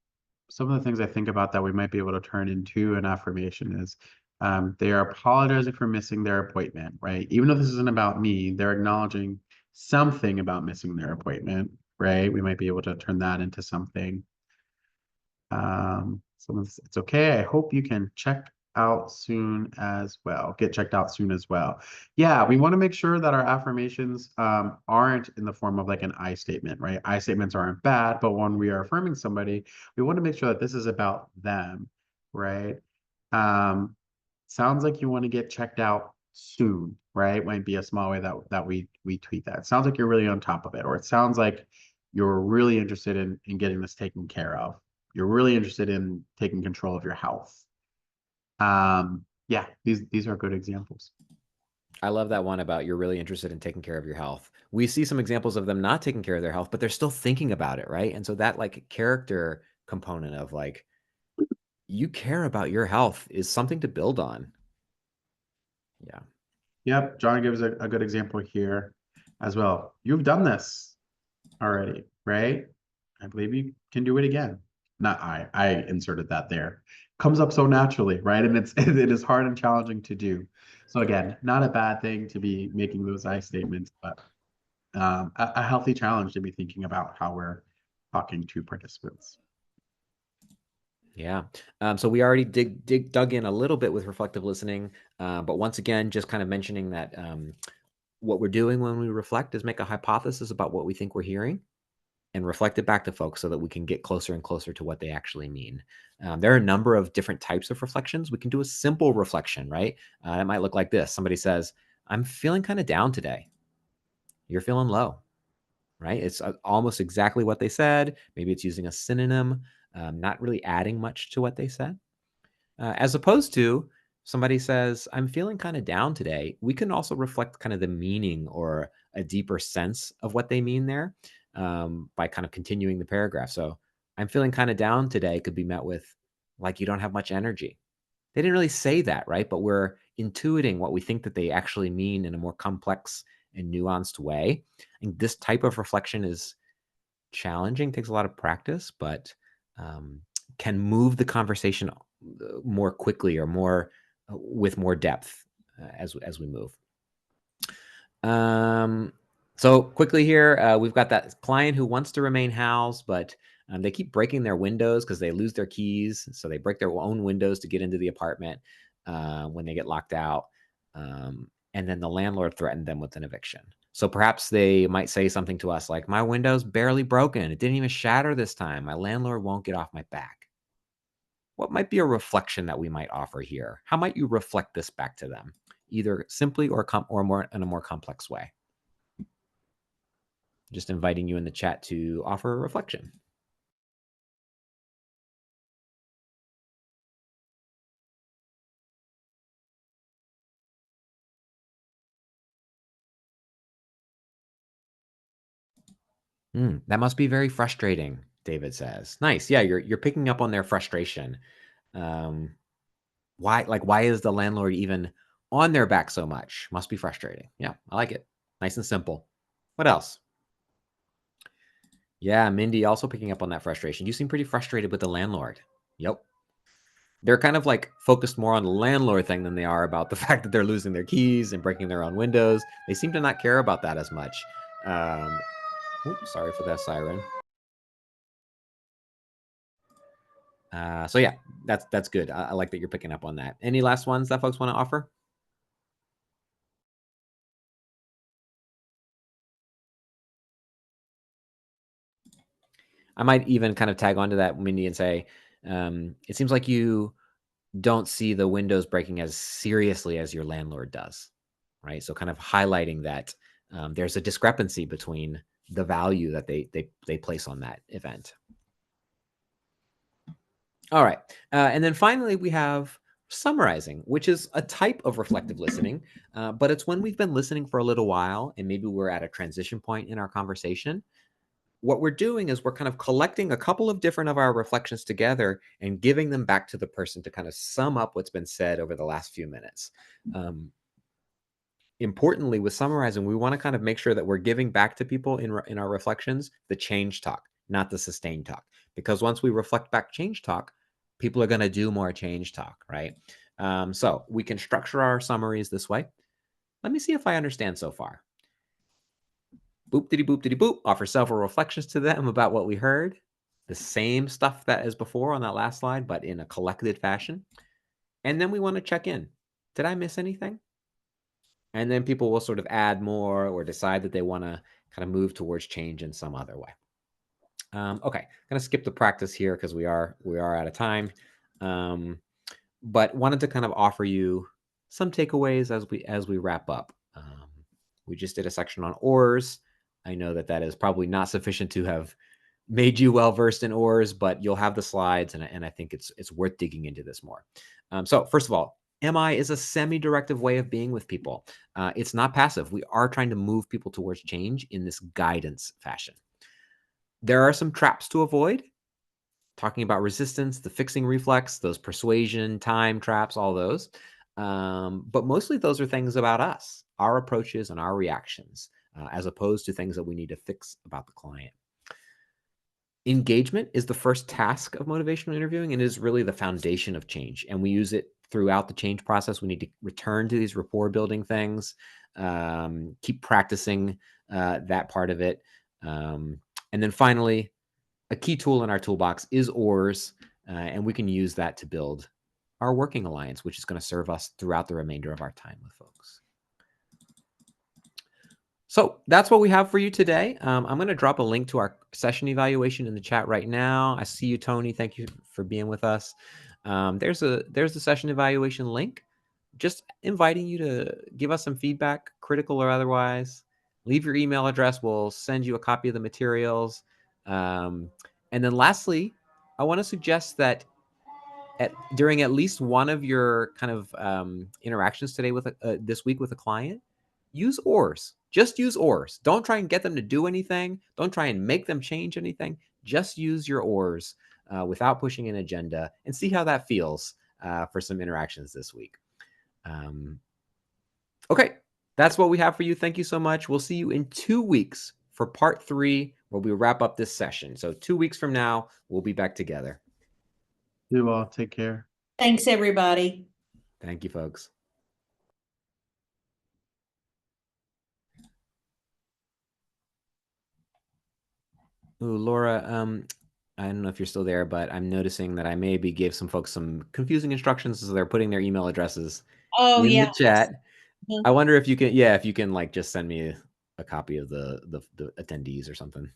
Speaker 3: some of the things I think about that we might be able to turn into an affirmation is they are apologizing for missing their appointment, right? Even though this isn't about me, they're acknowledging something about missing their appointment, right? We might be able to turn that into something. It's okay. I hope you can check out soon as well. Get checked out soon as well. Yeah, we want to make sure that our affirmations aren't in the form of like an I statement, right? I statements aren't bad, but when we are affirming somebody, we want to make sure that this is about them, right? Um, sounds like you want to get checked out soon, right? Might be a small way that we tweet that. It sounds like you're really on top of it, or it sounds like you're really interested in getting this taken care of. You're really interested in taking control of your health. Yeah, these are good examples.
Speaker 2: I love that one about you're really interested in taking care of your health. We see some examples of them not taking care of their health, but they're still thinking about it, right? And so that like character component of like you care about your health is something to build on. Yeah.
Speaker 3: Yep, John gives a good example here as well. You've done this already, right? I believe you can do it again. Not I inserted that there. Comes up so naturally, right? And it is hard and challenging to do. So again, not a bad thing to be making those I statements, but a healthy challenge to be thinking about how we're talking to participants.
Speaker 2: Yeah. So we already dug in a little bit with reflective listening, but once again, just kind of mentioning that what we're doing when we reflect is make a hypothesis about what we think we're hearing and reflect it back to folks so that we can get closer and closer to what they actually mean. There are a number of different types of reflections. We can do a simple reflection, right? It might look like this. Somebody says, I'm feeling kind of down today. You're feeling low, right? It's almost exactly what they said. Maybe it's using a synonym, not really adding much to what they said. As opposed to somebody says, I'm feeling kind of down today. We can also reflect kind of the meaning or a deeper sense of what they mean there by kind of continuing the paragraph. So I'm feeling kind of down today could be met with like you don't have much energy. They didn't really say that, right? But we're intuiting what we think that they actually mean in a more complex and nuanced way. And this type of reflection is challenging, takes a lot of practice, but can move the conversation more quickly or more with more depth as we move. So quickly here, we've got that client who wants to remain housed, but they keep breaking their windows because they lose their keys. So they break their own windows to get into the apartment when they get locked out. And then the landlord threatened them with an eviction. So perhaps they might say something to us like, my window's barely broken. It didn't even shatter this time. My landlord won't get off my back. What might be a reflection that we might offer here? How might you reflect this back to them, either simply or more in a more complex way? Just inviting you in the chat to offer a reflection. That must be very frustrating, David says. Nice. Yeah, you're picking up on their frustration. Why is the landlord even on their back so much? Must be frustrating. Yeah, I like it. Nice and simple. What else? Yeah, Mindy also picking up on that frustration. You seem pretty frustrated with the landlord. Yep. They're kind of like focused more on the landlord thing than they are about the fact that they're losing their keys and breaking their own windows. They seem to not care about that as much. Sorry for that siren. So yeah, that's good. I like that you're picking up on that. Any last ones that folks want to offer? I might even kind of tag onto that, Mindy, and say, it seems like you don't see the windows breaking as seriously as your landlord does, right? So kind of highlighting that there's a discrepancy between the value that they place on that event. All right. And then finally, we have summarizing, which is a type of reflective listening, but it's when we've been listening for a little while and maybe we're at a transition point in our conversation. What we're doing is we're kind of collecting a couple of different of our reflections together and giving them back to the person to kind of sum up what's been said over the last few minutes. Importantly, with summarizing, we want to kind of make sure that we're giving back to people in our reflections the change talk, not the sustain talk. Because once we reflect back change talk, people are going to do more change talk, right? So we can structure our summaries this way. Let me see if I understand so far. Boop diddy boop diddy boop. Offer several reflections to them about what we heard. The same stuff that is before on that last slide, but in a collected fashion. And then we want to check in. Did I miss anything? And then people will sort of add more or decide that they want to kind of move towards change in some other way. Okay, I'm going to skip the practice here because we are out of time. But wanted to kind of offer you some takeaways as we wrap up. We just did a section on ORs. I know that is probably not sufficient to have made you well versed in ORs, but you'll have the slides, and I think it's worth digging into this more. So first of all, MI is a semi-directive way of being with people. It's not passive. We are trying to move people towards change in this guidance fashion. There are some traps to avoid. Talking about resistance, the fixing reflex, those persuasion, time traps, all those. But mostly those are things about us, our approaches and our reactions, as opposed to things that we need to fix about the client. Engagement is the first task of motivational interviewing and is really the foundation of change. And we use it throughout the change process. We need to return to these rapport building things, keep practicing that part of it. And then finally, a key tool in our toolbox is ORs, and we can use that to build our working alliance, which is going to serve us throughout the remainder of our time with folks. So that's what we have for you today. I'm going to drop a link to our session evaluation in the chat right now. I see you, Tony. Thank you for being with us. There's the session evaluation link. Just inviting you to give us some feedback, critical or otherwise. Leave your email address. We'll send you a copy of the materials. And then lastly, I want to suggest that during at least one of your kind of interactions today with this week with a client, use ORs. Just use ORs. Don't try and get them to do anything. Don't try and make them change anything. Just use your ORs without pushing an agenda and see how that feels for some interactions this week. Okay, that's what we have for you. Thank you so much. We'll see you in 2 weeks for part 3, where we wrap up this session. So 2 weeks from now, we'll be back together.
Speaker 3: You all take care.
Speaker 1: Thanks, everybody.
Speaker 2: Thank you, folks. Ooh, Laura, I don't know if you're still there, but I'm noticing that I maybe gave some folks some confusing instructions, so they're putting their email addresses in the chat. I wonder if you can, if you can like just send me a copy of the attendees or something.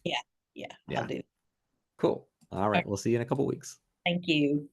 Speaker 1: Yeah, I'll do.
Speaker 2: Cool. All right. We'll see you in a couple weeks.
Speaker 1: Thank you.